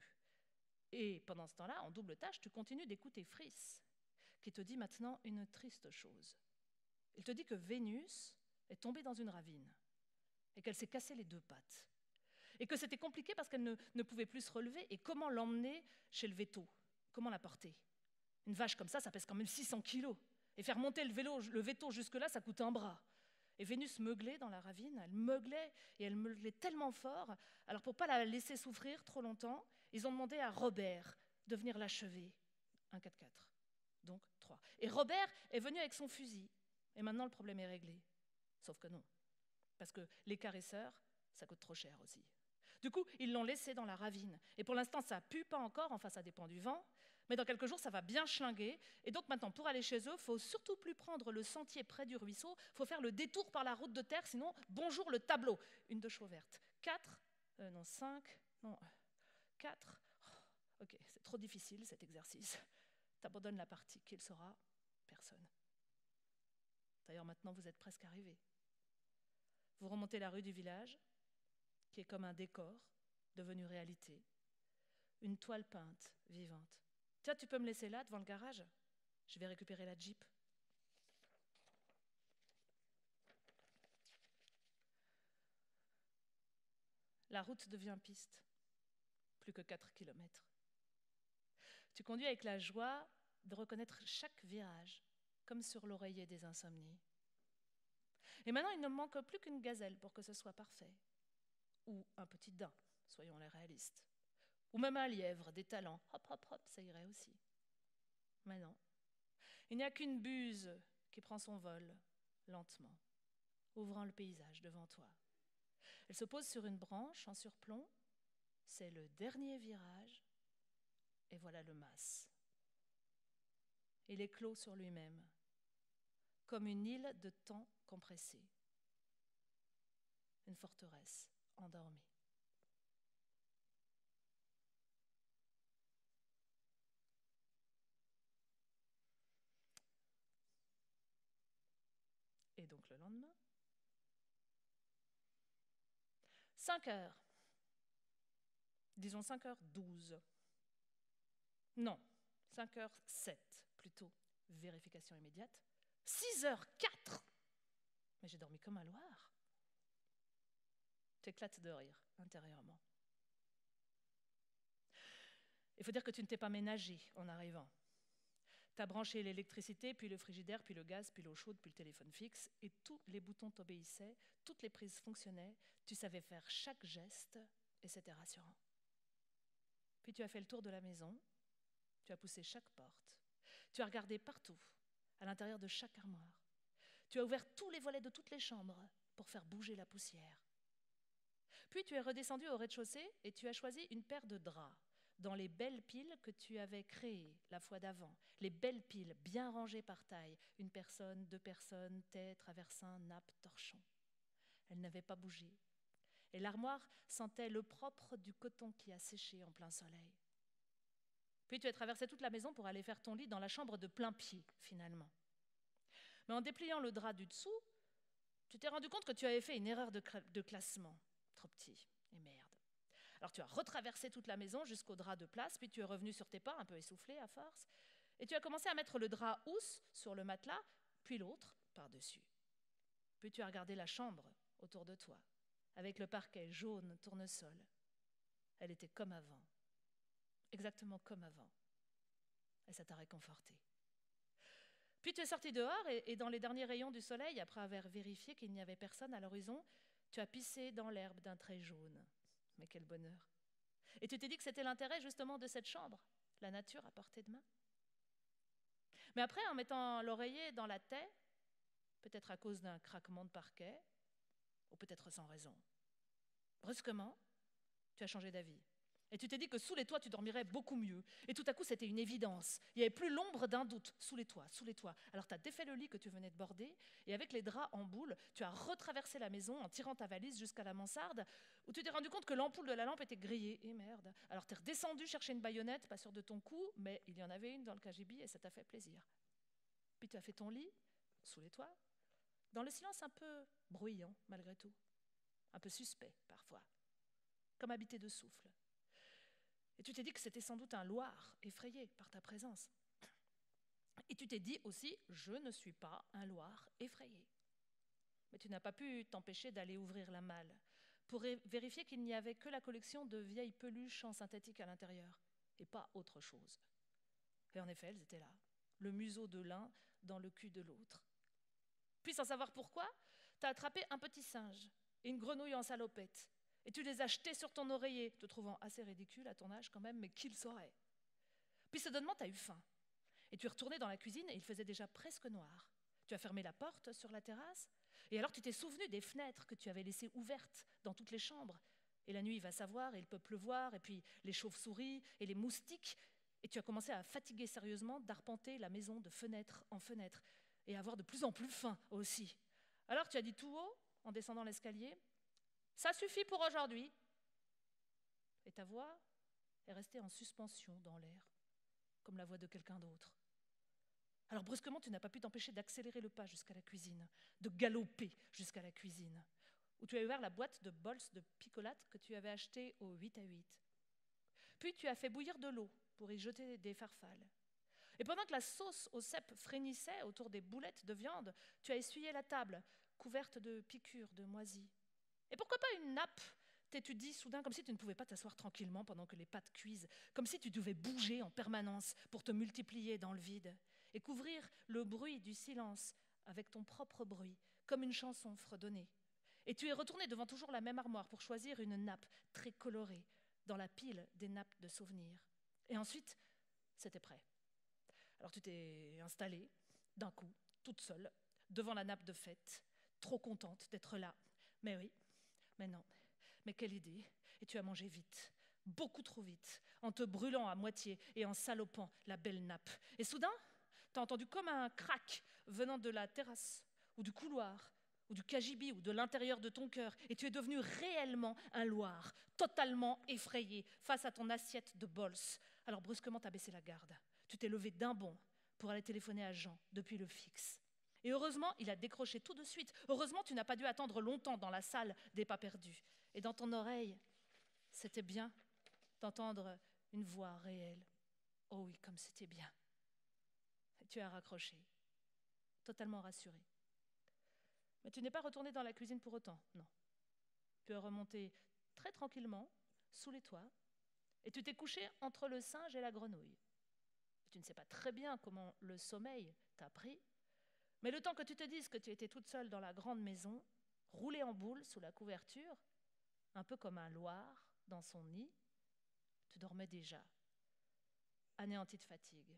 Et pendant ce temps-là, en double tâche, tu continues d'écouter Friss, qui te dit maintenant une triste chose. Il te dit que Vénus est tombée dans une ravine et qu'elle s'est cassé les 2 pattes. Et que c'était compliqué parce qu'elle ne pouvait plus se relever. Et comment l'emmener chez le véto? Comment la porter? Une vache comme ça pèse quand même 600 kilos. Et faire monter le véto jusque-là, ça coûte un bras. Et Vénus meuglait dans la ravine, elle meuglait, et elle meuglait tellement fort. Alors pour ne pas la laisser souffrir trop longtemps, ils ont demandé à Robert de venir l'achever. Un 4x4, donc 3. Et Robert est venu avec son fusil. Et maintenant, le problème est réglé. Sauf que non. Parce que les caresseurs, ça coûte trop cher aussi. Du coup, ils l'ont laissé dans la ravine. Et pour l'instant, ça pue pas encore, enfin ça dépend du vent. Mais dans quelques jours, ça va bien schlinguer. Et donc maintenant, pour aller chez eux, il ne faut surtout plus prendre le sentier près du ruisseau. Il faut faire le détour par la route de terre, sinon, bonjour le tableau. Une de chaux verte. 5, 4. Oh, ok, c'est trop difficile cet exercice. T'abandonnes la partie. Qui le saura? Personne. D'ailleurs, maintenant, vous êtes presque arrivés. Vous remontez la rue du village, qui est comme un décor devenu réalité. Une toile peinte, vivante. Tiens, tu peux me laisser là, devant le garage? Je vais récupérer la Jeep. La route devient piste. Plus que 4 kilomètres. Tu conduis avec la joie de reconnaître chaque virage, comme sur l'oreiller des insomnies. Et maintenant, il ne manque plus qu'une gazelle pour que ce soit parfait. Ou un petit daim, soyons les réalistes. Ou même un lièvre, des talents. Hop, hop, hop, ça irait aussi. Mais non. Il n'y a qu'une buse qui prend son vol, lentement, ouvrant le paysage devant toi. Elle se pose sur une branche en surplomb. C'est le dernier virage. Et voilà le mas. Il est clos sur lui-même, comme une île de temps compressé. Une forteresse endormie. Et donc le lendemain, 5 heures. Disons 5h12. Non, 5h07 plutôt. Vérification immédiate. 6h04. Mais j'ai dormi comme un loir. Tu éclates de rire intérieurement. Il faut dire que tu ne t'es pas ménagé en arrivant. Tu as branché l'électricité, puis le frigidaire, puis le gaz, puis l'eau chaude, puis le téléphone fixe, et tous les boutons t'obéissaient, toutes les prises fonctionnaient, tu savais faire chaque geste, et c'était rassurant. Puis tu as fait le tour de la maison, tu as poussé chaque porte, tu as regardé partout, à l'intérieur de chaque armoire. Tu as ouvert tous les volets de toutes les chambres pour faire bouger la poussière. Puis tu es redescendu au rez-de-chaussée et tu as choisi une paire de draps dans les belles piles que tu avais créées la fois d'avant. Les belles piles bien rangées par taille. 1 personne, 2 personnes, tête, traversin, nappe, torchon. Elles n'avaient pas bougé. Et l'armoire sentait le propre du coton qui a séché en plein soleil. Puis tu as traversé toute la maison pour aller faire ton lit dans la chambre de plein pied, finalement. Mais en dépliant le drap du dessous, tu t'es rendu compte que tu avais fait une erreur de classement. trop petit, et merde. Alors tu as retraversé toute la maison jusqu'au drap de place, puis tu es revenu sur tes pas, un peu essoufflé à force, et tu as commencé à mettre le drap housse sur le matelas, puis l'autre par-dessus. Puis tu as regardé la chambre autour de toi, avec le parquet jaune tournesol. Elle était comme avant, exactement comme avant, et ça t'a réconforté. Puis tu es sorti dehors et dans les derniers rayons du soleil, après avoir vérifié qu'il n'y avait personne à l'horizon, tu as pissé dans l'herbe d'un trait jaune. Mais quel bonheur! Et tu t'es dit que c'était l'intérêt justement de cette chambre, la nature à portée de main. Mais après, en mettant l'oreiller dans la taie, peut-être à cause d'un craquement de parquet, ou peut-être sans raison, brusquement, tu as changé d'avis. Et tu t'es dit que sous les toits, tu dormirais beaucoup mieux. Et tout à coup, c'était une évidence. Il n'y avait plus l'ombre d'un doute. Sous les toits, sous les toits. Alors tu as défait le lit que tu venais de border, et avec les draps en boule, tu as retraversé la maison en tirant ta valise jusqu'à la mansarde, où tu t'es rendu compte que l'ampoule de la lampe était grillée. Et merde. Alors tu es redescendu chercher une baïonnette, pas sûr de ton coup, mais il y en avait une dans le cagibi et ça t'a fait plaisir. Puis tu as fait ton lit, sous les toits, dans le silence un peu bruyant, malgré tout. Un peu suspect, parfois. Comme habité de souffle. Et tu t'es dit que c'était sans doute un Loir effrayé par ta présence. Et tu t'es dit aussi, je ne suis pas un Loir effrayé. Mais tu n'as pas pu t'empêcher d'aller ouvrir la malle pour vérifier qu'il n'y avait que la collection de vieilles peluches en synthétique à l'intérieur et pas autre chose. Et en effet, elles étaient là, le museau de l'un dans le cul de l'autre. Puis sans savoir pourquoi, tu as attrapé un petit singe et une grenouille en salopette. Et tu les as jetés sur ton oreiller, te trouvant assez ridicule à ton âge quand même, mais qui le saurait? Puis soudainement, tu as eu faim. Et tu es retourné dans la cuisine et il faisait déjà presque noir. Tu as fermé la porte sur la terrasse. Et alors tu t'es souvenu des fenêtres que tu avais laissées ouvertes dans toutes les chambres. Et la nuit, il va savoir, et il peut pleuvoir, et puis les chauves-souris et les moustiques. Et tu as commencé à fatiguer sérieusement d'arpenter la maison de fenêtre en fenêtre. Et à avoir de plus en plus faim aussi. Alors tu as dit tout haut, en descendant l'escalier, « Ça suffit pour aujourd'hui !» Et ta voix est restée en suspension dans l'air, comme la voix de quelqu'un d'autre. Alors brusquement, tu n'as pas pu t'empêcher d'accélérer le pas jusqu'à la cuisine, de galoper jusqu'à la cuisine, où tu as ouvert la boîte de bols de picolate que tu avais achetée au 8 à 8. Puis tu as fait bouillir de l'eau pour y jeter des farfales. Et pendant que la sauce au cèpe frémissait autour des boulettes de viande, tu as essuyé la table, couverte de piqûres de moisis. Et pourquoi pas une nappe, t'es-tu dit soudain, comme si tu ne pouvais pas t'asseoir tranquillement pendant que les pâtes cuisent, comme si tu devais bouger en permanence pour te multiplier dans le vide, et couvrir le bruit du silence avec ton propre bruit, comme une chanson fredonnée. Et tu es retourné devant toujours la même armoire pour choisir une nappe très colorée dans la pile des nappes de souvenirs. Et ensuite, c'était prêt. Alors tu t'es installée, d'un coup, toute seule, devant la nappe de fête, trop contente d'être là. Mais oui, mais non, mais quelle idée! Et tu as mangé vite, beaucoup trop vite, en te brûlant à moitié et en salopant la belle nappe. Et soudain, tu as entendu comme un crack venant de la terrasse, ou du couloir, ou du cagibi, ou de l'intérieur de ton cœur, et tu es devenu réellement un Loir, totalement effrayé face à ton assiette de bols. Alors brusquement, tu as baissé la garde. Tu t'es levé d'un bond pour aller téléphoner à Jean depuis le fixe. Et heureusement, il a décroché tout de suite. Heureusement, tu n'as pas dû attendre longtemps dans la salle des pas perdus. Et dans ton oreille, c'était bien d'entendre une voix réelle. Oh oui, comme c'était bien. Et tu as raccroché, totalement rassuré. Mais tu n'es pas retourné dans la cuisine pour autant, non. Tu es remonté très tranquillement, sous les toits, et tu t'es couché entre le singe et la grenouille. Tu ne sais pas très bien comment le sommeil t'a pris, mais le temps que tu te dises que tu étais toute seule dans la grande maison, roulée en boule sous la couverture, un peu comme un Loir dans son nid, tu dormais déjà, anéanti de fatigue.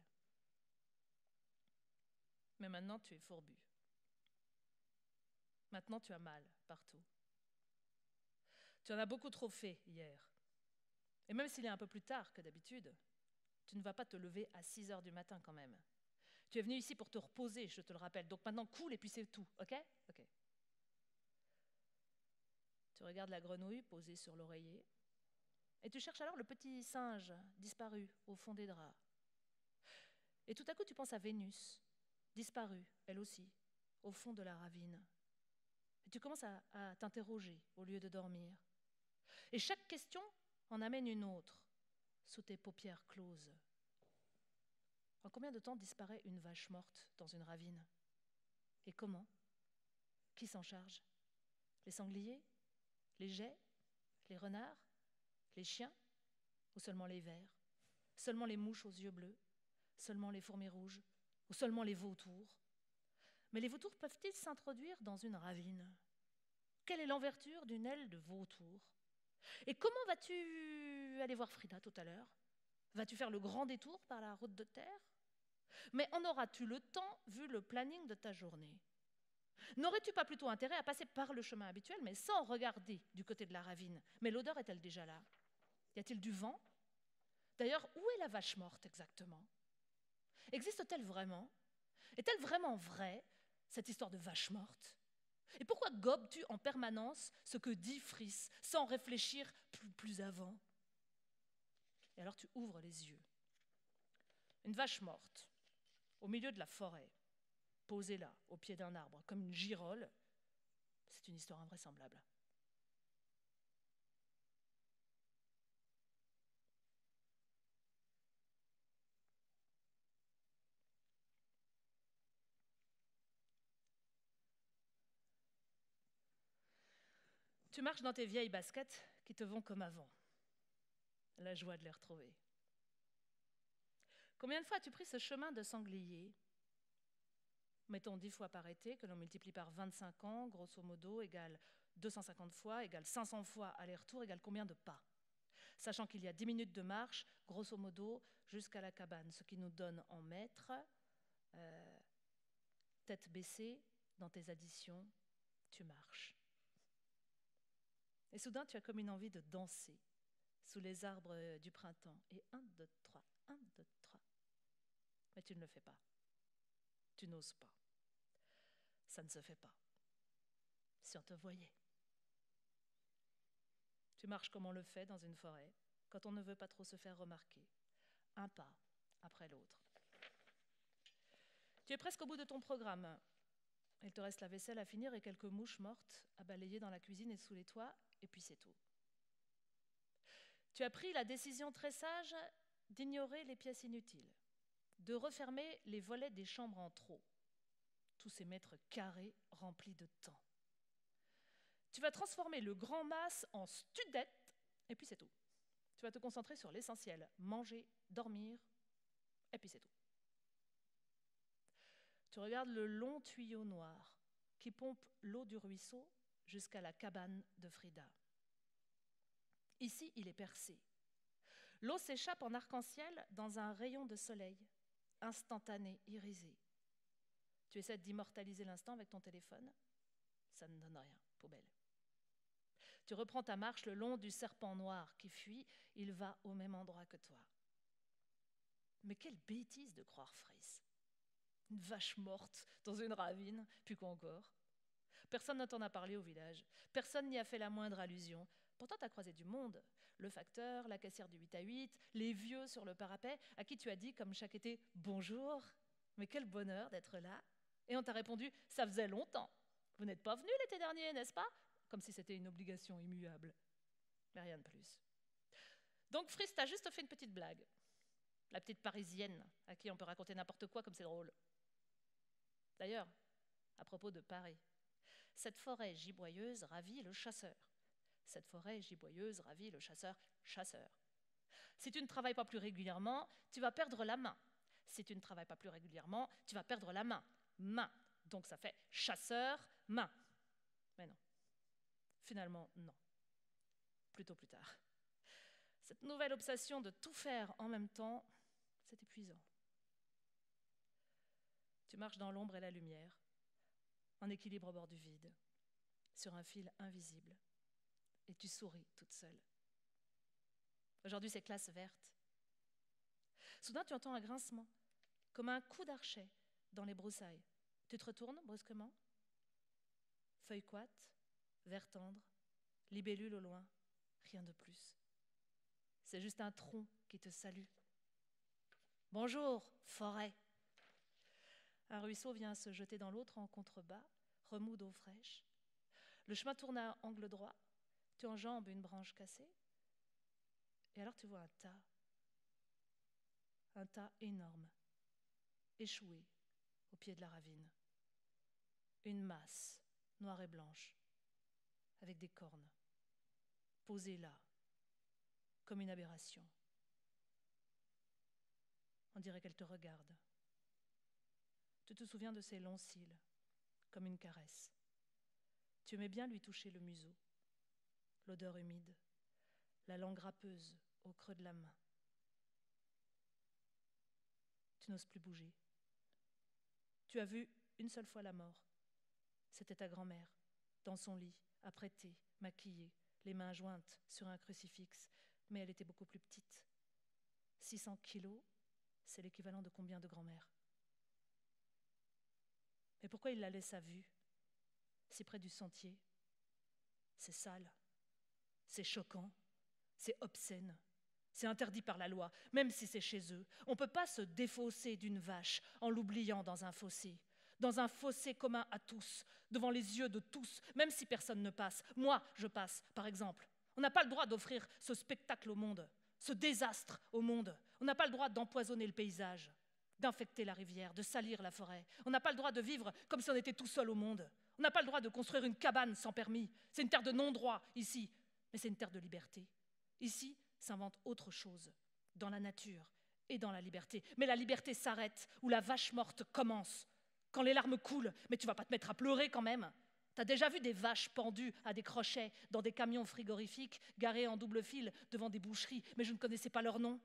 Mais maintenant, tu es fourbu. Maintenant, tu as mal partout. Tu en as beaucoup trop fait hier. Et même s'il est un peu plus tard que d'habitude, tu ne vas pas te lever à 6 heures du matin quand même. Tu es venu ici pour te reposer, je te le rappelle. Donc maintenant, cool et puis c'est tout, ok? Ok. Tu regardes la grenouille posée sur l'oreiller et tu cherches alors le petit singe disparu au fond des draps. Et tout à coup, tu penses à Vénus, disparue, elle aussi, au fond de la ravine. Et tu commences à t'interroger au lieu de dormir. Et chaque question en amène une autre, sous tes paupières closes. En combien de temps disparaît une vache morte dans une ravine? Et comment? Qui s'en charge? Les sangliers? Les geais? Les renards? Les chiens? Ou seulement les vers? Seulement les mouches aux yeux bleus? Seulement les fourmis rouges? Ou seulement les vautours? Mais les vautours peuvent-ils s'introduire dans une ravine? Quelle est l'envergure d'une aile de vautour? Et comment vas-tu aller voir Frida tout à l'heure? Vas-tu faire le grand détour par la route de terre? Mais en auras-tu le temps vu le planning de ta journée? N'aurais-tu pas plutôt intérêt à passer par le chemin habituel, mais sans regarder du côté de la ravine? Mais l'odeur est-elle déjà là? Y a-t-il du vent? D'ailleurs, où est la vache morte exactement? Existe-t-elle vraiment? Est-elle vraiment vraie, cette histoire de vache morte? Et pourquoi gobes-tu en permanence ce que dit Friss, sans réfléchir plus avant? Et alors tu ouvres les yeux. Une vache morte, au milieu de la forêt, posée là, au pied d'un arbre, comme une girole, c'est une histoire invraisemblable. Tu marches dans tes vieilles baskets qui te vont comme avant. La joie de les retrouver. Combien de fois as-tu pris ce chemin de sanglier? Mettons 10 fois par été, que l'on multiplie par 25 ans, grosso modo, égale 250 fois, égale 500 fois aller-retour, égale combien de pas? Sachant qu'il y a 10 minutes de marche, grosso modo, jusqu'à la cabane, ce qui nous donne en mètres, tête baissée, dans tes additions, tu marches. Et soudain, tu as comme une envie de danser sous les arbres du printemps. Et 1, 2, 3, 1, 2, 3. Mais tu ne le fais pas. Tu n'oses pas. Ça ne se fait pas. Si on te voyait. Tu marches comme on le fait dans une forêt, quand on ne veut pas trop se faire remarquer. Un pas après l'autre. Tu es presque au bout de ton programme. Il te reste la vaisselle à finir et quelques mouches mortes à balayer dans la cuisine et sous les toits, et puis c'est tout. Tu as pris la décision très sage d'ignorer les pièces inutiles, de refermer les volets des chambres en trop, tous ces mètres carrés remplis de temps. Tu vas transformer le grand mas en studette, et puis c'est tout. Tu vas te concentrer sur l'essentiel, manger, dormir, et puis c'est tout. Tu regardes le long tuyau noir qui pompe l'eau du ruisseau jusqu'à la cabane de Frida. Ici, il est percé. L'eau s'échappe en arc-en-ciel dans un rayon de soleil, instantané, irisé. Tu essaies d'immortaliser l'instant avec ton téléphone. Ça ne donne rien, poubelle. Tu reprends ta marche le long du serpent noir qui fuit. Il va au même endroit que toi. Mais quelle bêtise de croire Friss. Une vache morte dans une ravine, puis quoi encore? Personne ne t'en a parlé au village. Personne n'y a fait la moindre allusion. Pourtant, tu as croisé du monde. Le facteur, la caissière du 8 à 8, les vieux sur le parapet, à qui tu as dit, comme chaque été, « Bonjour, mais quel bonheur d'être là !» Et on t'a répondu, « Ça faisait longtemps. Vous n'êtes pas venu l'été dernier, n'est-ce pas ?» Comme si c'était une obligation immuable. Mais rien de plus. Donc Friss t'a juste fait une petite blague. La petite parisienne, à qui on peut raconter n'importe quoi comme c'est drôle. D'ailleurs, à propos de Paris, cette forêt giboyeuse ravit le chasseur. Cette forêt giboyeuse ravit le chasseur. Si tu ne travailles pas plus régulièrement, tu vas perdre la main. Si tu ne travailles pas plus régulièrement, tu vas perdre la main. Main. Donc ça fait chasseur, main. Mais non. Finalement, non. Plutôt plus tard. Cette nouvelle obsession de tout faire en même temps, c'est épuisant. Tu marches dans l'ombre et la lumière, en équilibre au bord du vide, sur un fil invisible, et tu souris toute seule. Aujourd'hui, c'est classe verte. Soudain, tu entends un grincement, comme un coup d'archet dans les broussailles. Tu te retournes brusquement. Feuilles coites, vert tendre, libellule au loin, rien de plus. C'est juste un tronc qui te salue. Bonjour, forêt. Un ruisseau vient se jeter dans l'autre en contrebas, remous d'eau fraîche. Le chemin tourne à angle droit. Tu enjambes une branche cassée, et alors tu vois un tas énorme, échoué au pied de la ravine. Une masse noire et blanche, avec des cornes, posée là, comme une aberration. On dirait qu'elle te regarde. Tu te souviens de ses longs cils, comme une caresse. Tu aimais bien lui toucher le museau, l'odeur humide, la langue râpeuse au creux de la main. Tu n'oses plus bouger. Tu as vu une seule fois la mort. C'était ta grand-mère, dans son lit, apprêtée, maquillée, les mains jointes sur un crucifix, mais elle était beaucoup plus petite. 600 kilos, c'est l'équivalent de combien de grand-mères? Mais pourquoi il la laisse à vue, si près du sentier? C'est sale, c'est choquant, c'est obscène, c'est interdit par la loi, même si c'est chez eux. On ne peut pas se défausser d'une vache en l'oubliant dans un fossé commun à tous, devant les yeux de tous, même si personne ne passe. Moi, je passe, par exemple. On n'a pas le droit d'offrir ce spectacle au monde, ce désastre au monde. On n'a pas le droit d'empoisonner le paysage, d'infecter la rivière, de salir la forêt. On n'a pas le droit de vivre comme si on était tout seul au monde. On n'a pas le droit de construire une cabane sans permis. C'est une terre de non-droit, ici, mais c'est une terre de liberté. Ici, s'invente autre chose, dans la nature et dans la liberté. Mais la liberté s'arrête où la vache morte commence, quand les larmes coulent. Mais tu vas pas te mettre à pleurer quand même. T'as déjà vu des vaches pendues à des crochets dans des camions frigorifiques garés en double fil devant des boucheries, mais je ne connaissais pas leur nom.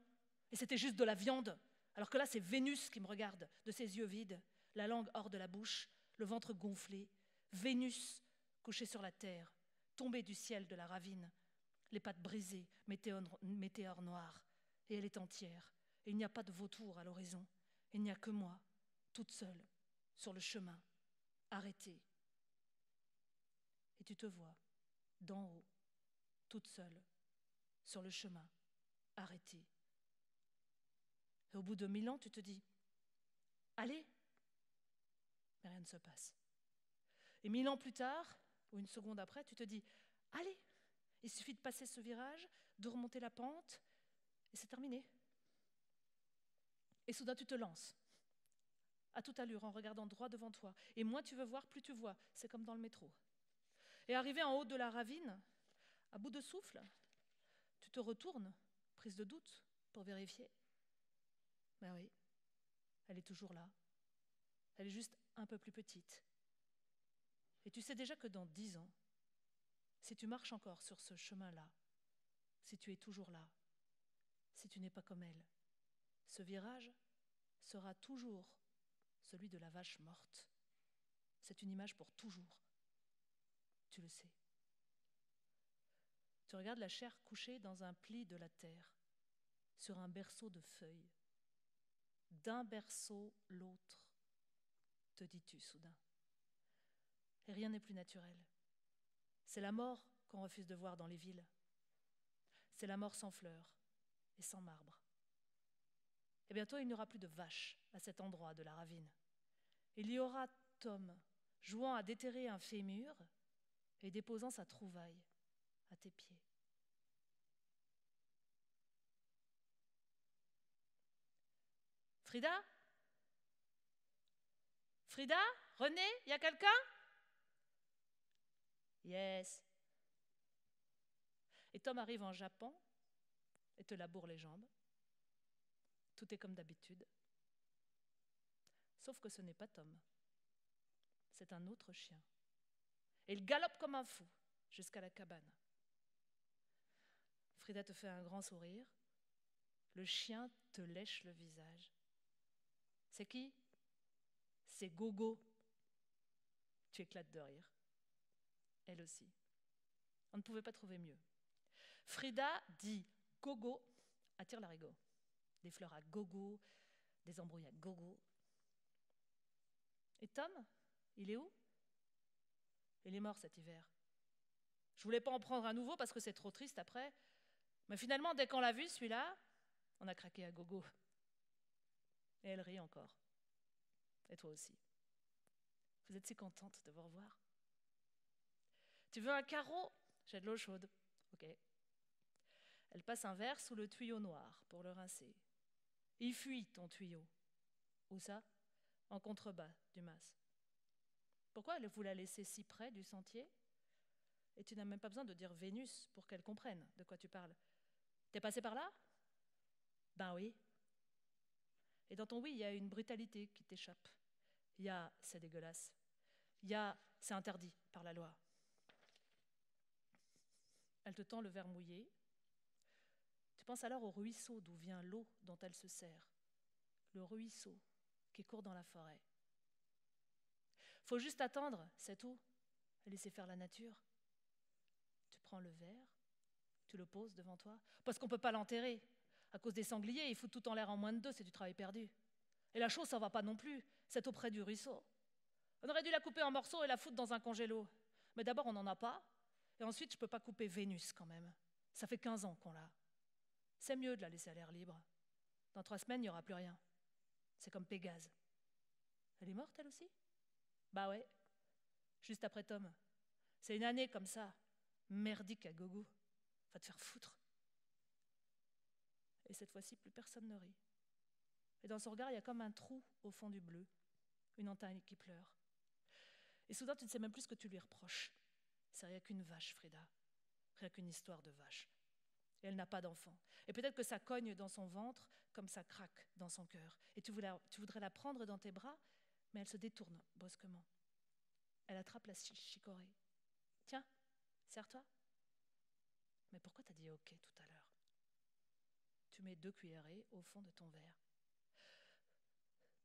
Et c'était juste de la viande. Alors que là, c'est Vénus qui me regarde, de ses yeux vides, la langue hors de la bouche, le ventre gonflé. Vénus, couchée sur la terre, tombée du ciel de la ravine, les pattes brisées, météore noir. Et elle est entière. Et il n'y a pas de vautour à l'horizon. Il n'y a que moi, toute seule, sur le chemin, arrêtée. Et tu te vois, d'en haut, toute seule, sur le chemin, arrêtée. Et au bout de 1000 ans, tu te dis, allez, mais rien ne se passe. Et 1000 ans plus tard, ou une seconde après, tu te dis, allez, il suffit de passer ce virage, de remonter la pente, et c'est terminé. Et soudain, tu te lances, à toute allure, en regardant droit devant toi. Et moins tu veux voir, plus tu vois. C'est comme dans le métro. Et arrivé en haut de la ravine, à bout de souffle, tu te retournes, prise de doute, pour vérifier. Ben oui, elle est toujours là. Elle est juste un peu plus petite. Et tu sais déjà que dans 10 ans, si tu marches encore sur ce chemin-là, si tu es toujours là, si tu n'es pas comme elle, ce virage sera toujours celui de la vache morte. C'est une image pour toujours. Tu le sais. Tu regardes la chair couchée dans un pli de la terre, sur un berceau de feuilles. D'un berceau l'autre, te dis-tu soudain. Et rien n'est plus naturel. C'est la mort qu'on refuse de voir dans les villes. C'est la mort sans fleurs et sans marbre. Et bientôt, il n'y aura plus de vaches à cet endroit de la ravine. Il y aura Tom jouant à déterrer un fémur et déposant sa trouvaille à tes pieds. Frida? Frida? René? Y a quelqu'un? Yes. Et Tom arrive en jappant et te laboure les jambes. Tout est comme d'habitude. Sauf que ce n'est pas Tom. C'est un autre chien. Et il galope comme un fou jusqu'à la cabane. Frida te fait un grand sourire. Le chien te lèche le visage. C'est qui? C'est Gogo. Tu éclates de rire. Elle aussi. On ne pouvait pas trouver mieux. Frida dit Gogo à tire-larigot. Des fleurs à gogo, des embrouilles à gogo. Et Tom, il est où? Il est mort cet hiver. Je voulais pas en prendre un nouveau parce que c'est trop triste après. Mais finalement, dès qu'on l'a vu, celui-là, on a craqué à gogo. Et elle rit encore. Et toi aussi. Vous êtes si contente de vous revoir. Tu veux un carreau? J'ai de l'eau chaude. Ok. Elle passe un verre sous le tuyau noir pour le rincer. Il fuit ton tuyau. Où ça? En contrebas du mas. Pourquoi vous la laissez si près du sentier? Et tu n'as même pas besoin de dire Vénus pour qu'elle comprenne de quoi tu parles. T'es passé par là? Ben oui. Et dans ton oui, il y a une brutalité qui t'échappe. Il y a c'est dégueulasse. Il y a c'est interdit par la loi. Elle te tend le verre mouillé. Tu penses alors au ruisseau d'où vient l'eau dont elle se sert. Le ruisseau qui court dans la forêt. Faut juste attendre, c'est tout. Et laisser faire la nature. Tu prends le verre, tu le poses devant toi. Parce qu'on ne peut pas l'enterrer. À cause des sangliers, ils foutent tout en l'air en moins de 2, c'est du travail perdu. Et la chose, ça ne va pas non plus. C'est auprès du ruisseau. On aurait dû la couper en morceaux et la foutre dans un congélo. Mais d'abord, on n'en a pas. Et ensuite, je ne peux pas couper Vénus quand même. Ça fait 15 ans qu'on l'a. C'est mieux de la laisser à l'air libre. Dans 3 semaines, il n'y aura plus rien. C'est comme Pégase. Elle est morte, elle aussi? Bah ouais. Juste après Tom. C'est une année comme ça. Merdique à gogo. Va te faire foutre. Et cette fois-ci, plus personne ne rit. Et dans son regard, il y a comme un trou au fond du bleu. Une entaille qui pleure. Et soudain, tu ne sais même plus ce que tu lui reproches. C'est rien qu'une vache, Frida. Rien qu'une histoire de vache. Et elle n'a pas d'enfant. Et peut-être que ça cogne dans son ventre comme ça craque dans son cœur. Et tu voudrais la prendre dans tes bras, mais elle se détourne brusquement. Elle attrape la chicorée. Tiens, serre-toi. Mais pourquoi t'as dit ok tout à l'heure? Tu mets 2 cuillerées au fond de ton verre.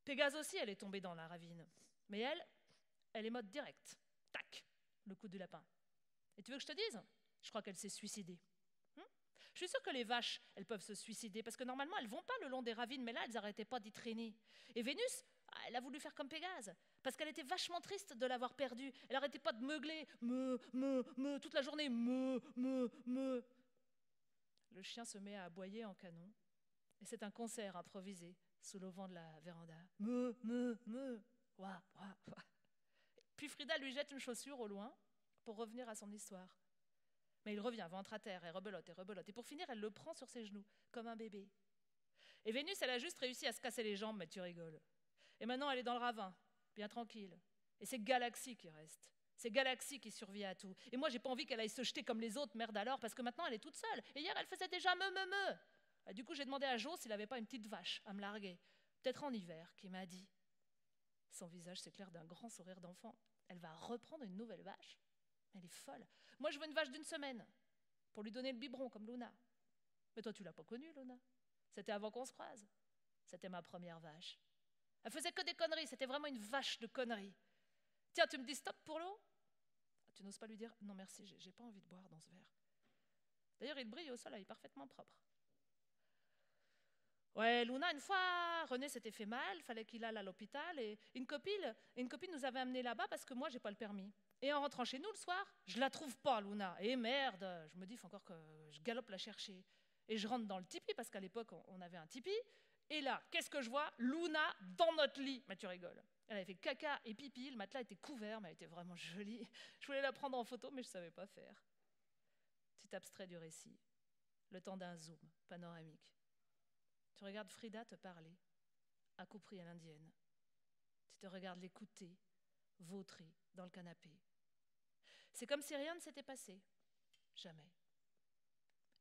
Pégase aussi, elle est tombée dans la ravine. Mais elle est mode direct. Tac, le coup du lapin. Et tu veux que je te dise? Je crois qu'elle s'est suicidée. Je suis sûre que les vaches, elles peuvent se suicider, parce que normalement, elles ne vont pas le long des ravines, mais là, elles n'arrêtaient pas d'y traîner. Et Vénus, elle a voulu faire comme Pégase, parce qu'elle était vachement triste de l'avoir perdue. Elle n'arrêtait pas de meugler, toute la journée, me. Le chien se met à aboyer en canon, et c'est un concert improvisé sous l'auvent de la véranda. Ouah, ouah, ouah. Puis Frida lui jette une chaussure au loin pour revenir à son histoire. Mais il revient, ventre à terre, et rebelote, et rebelote. Et pour finir, elle le prend sur ses genoux, comme un bébé. Et Vénus, elle a juste réussi à se casser les jambes, mais tu rigoles. Et maintenant, elle est dans le ravin, bien tranquille. Et c'est Galaxy qui reste. C'est Galaxy qui survit à tout. Et moi, j'ai pas envie qu'elle aille se jeter comme les autres, merde alors, parce que maintenant, elle est toute seule. Et hier, elle faisait déjà me. Et du coup, j'ai demandé à Jo s'il n'avait pas une petite vache à me larguer. Peut-être en hiver, qui m'a dit. Son visage s'éclaire d'un grand sourire d'enfant. Elle va reprendre une nouvelle vache. Elle est folle. Moi, je veux une vache d'1 semaine pour lui donner le biberon comme Luna. Mais toi, tu l'as pas connue, Luna. C'était avant qu'on se croise. C'était ma première vache. Elle faisait que des conneries. C'était vraiment une vache de conneries. Tiens, tu me dis stop pour l'eau? Tu n'oses pas lui dire non merci, j'ai pas envie de boire dans ce verre. D'ailleurs, il brille au soleil, parfaitement propre. Ouais, Luna, une fois, René s'était fait mal, fallait qu'il aille à l'hôpital et une copine nous avait amené là-bas parce que moi, j'ai pas le permis. Et en rentrant chez nous le soir, je la trouve pas, Luna. Et merde, je me dis, il faut encore que je galope la chercher. Et je rentre dans le tipi, parce qu'à l'époque, on avait un tipi. Et là, qu'est-ce que je vois? Luna dans notre lit. Mais tu rigoles. Elle avait fait caca et pipi, le matelas était couvert, mais elle était vraiment jolie. Je voulais la prendre en photo, mais je savais pas faire. Tu t'abstrais du récit, le temps d'un zoom panoramique. Tu regardes Frida te parler, accouprie à l'indienne. Tu te regardes l'écouter, vautrer dans le canapé. C'est comme si rien ne s'était passé. Jamais.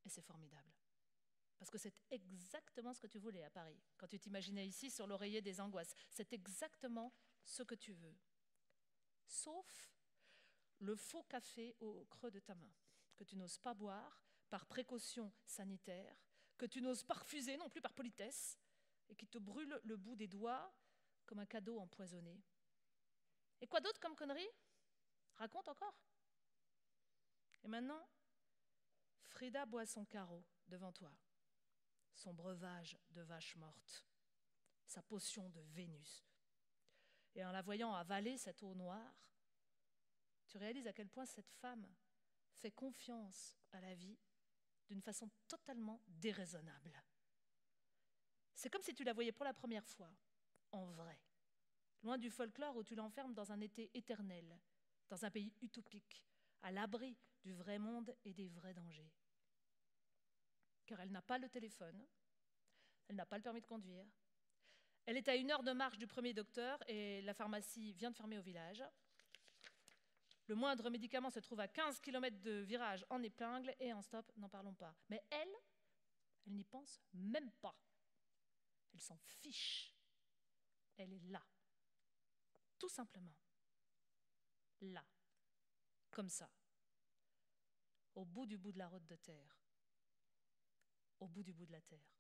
Et c'est formidable. Parce que c'est exactement ce que tu voulais à Paris, quand tu t'imaginais ici sur l'oreiller des angoisses. C'est exactement ce que tu veux. Sauf le faux café au creux de ta main, que tu n'oses pas boire par précaution sanitaire, que tu n'oses pas refuser non plus par politesse, et qui te brûle le bout des doigts comme un cadeau empoisonné. Et quoi d'autre comme connerie? Raconte encore. Et maintenant, Frida boit son carreau devant toi, son breuvage de vache morte, sa potion de Vénus. Et en la voyant avaler cette eau noire, tu réalises à quel point cette femme fait confiance à la vie d'une façon totalement déraisonnable. C'est comme si tu la voyais pour la première fois, en vrai, loin du folklore où tu l'enfermes dans un été éternel, dans un pays utopique, à l'abri du vrai monde et des vrais dangers. Car elle n'a pas le téléphone, elle n'a pas le permis de conduire, elle est à 1 heure de marche du premier docteur et la pharmacie vient de fermer au village. Le moindre médicament se trouve à 15 km de virage en épingle et en stop, n'en parlons pas. Mais elle n'y pense même pas. Elle s'en fiche. Elle est là. Tout simplement. Là. Comme ça. Au bout du bout de la route de terre. Au bout du bout de la terre.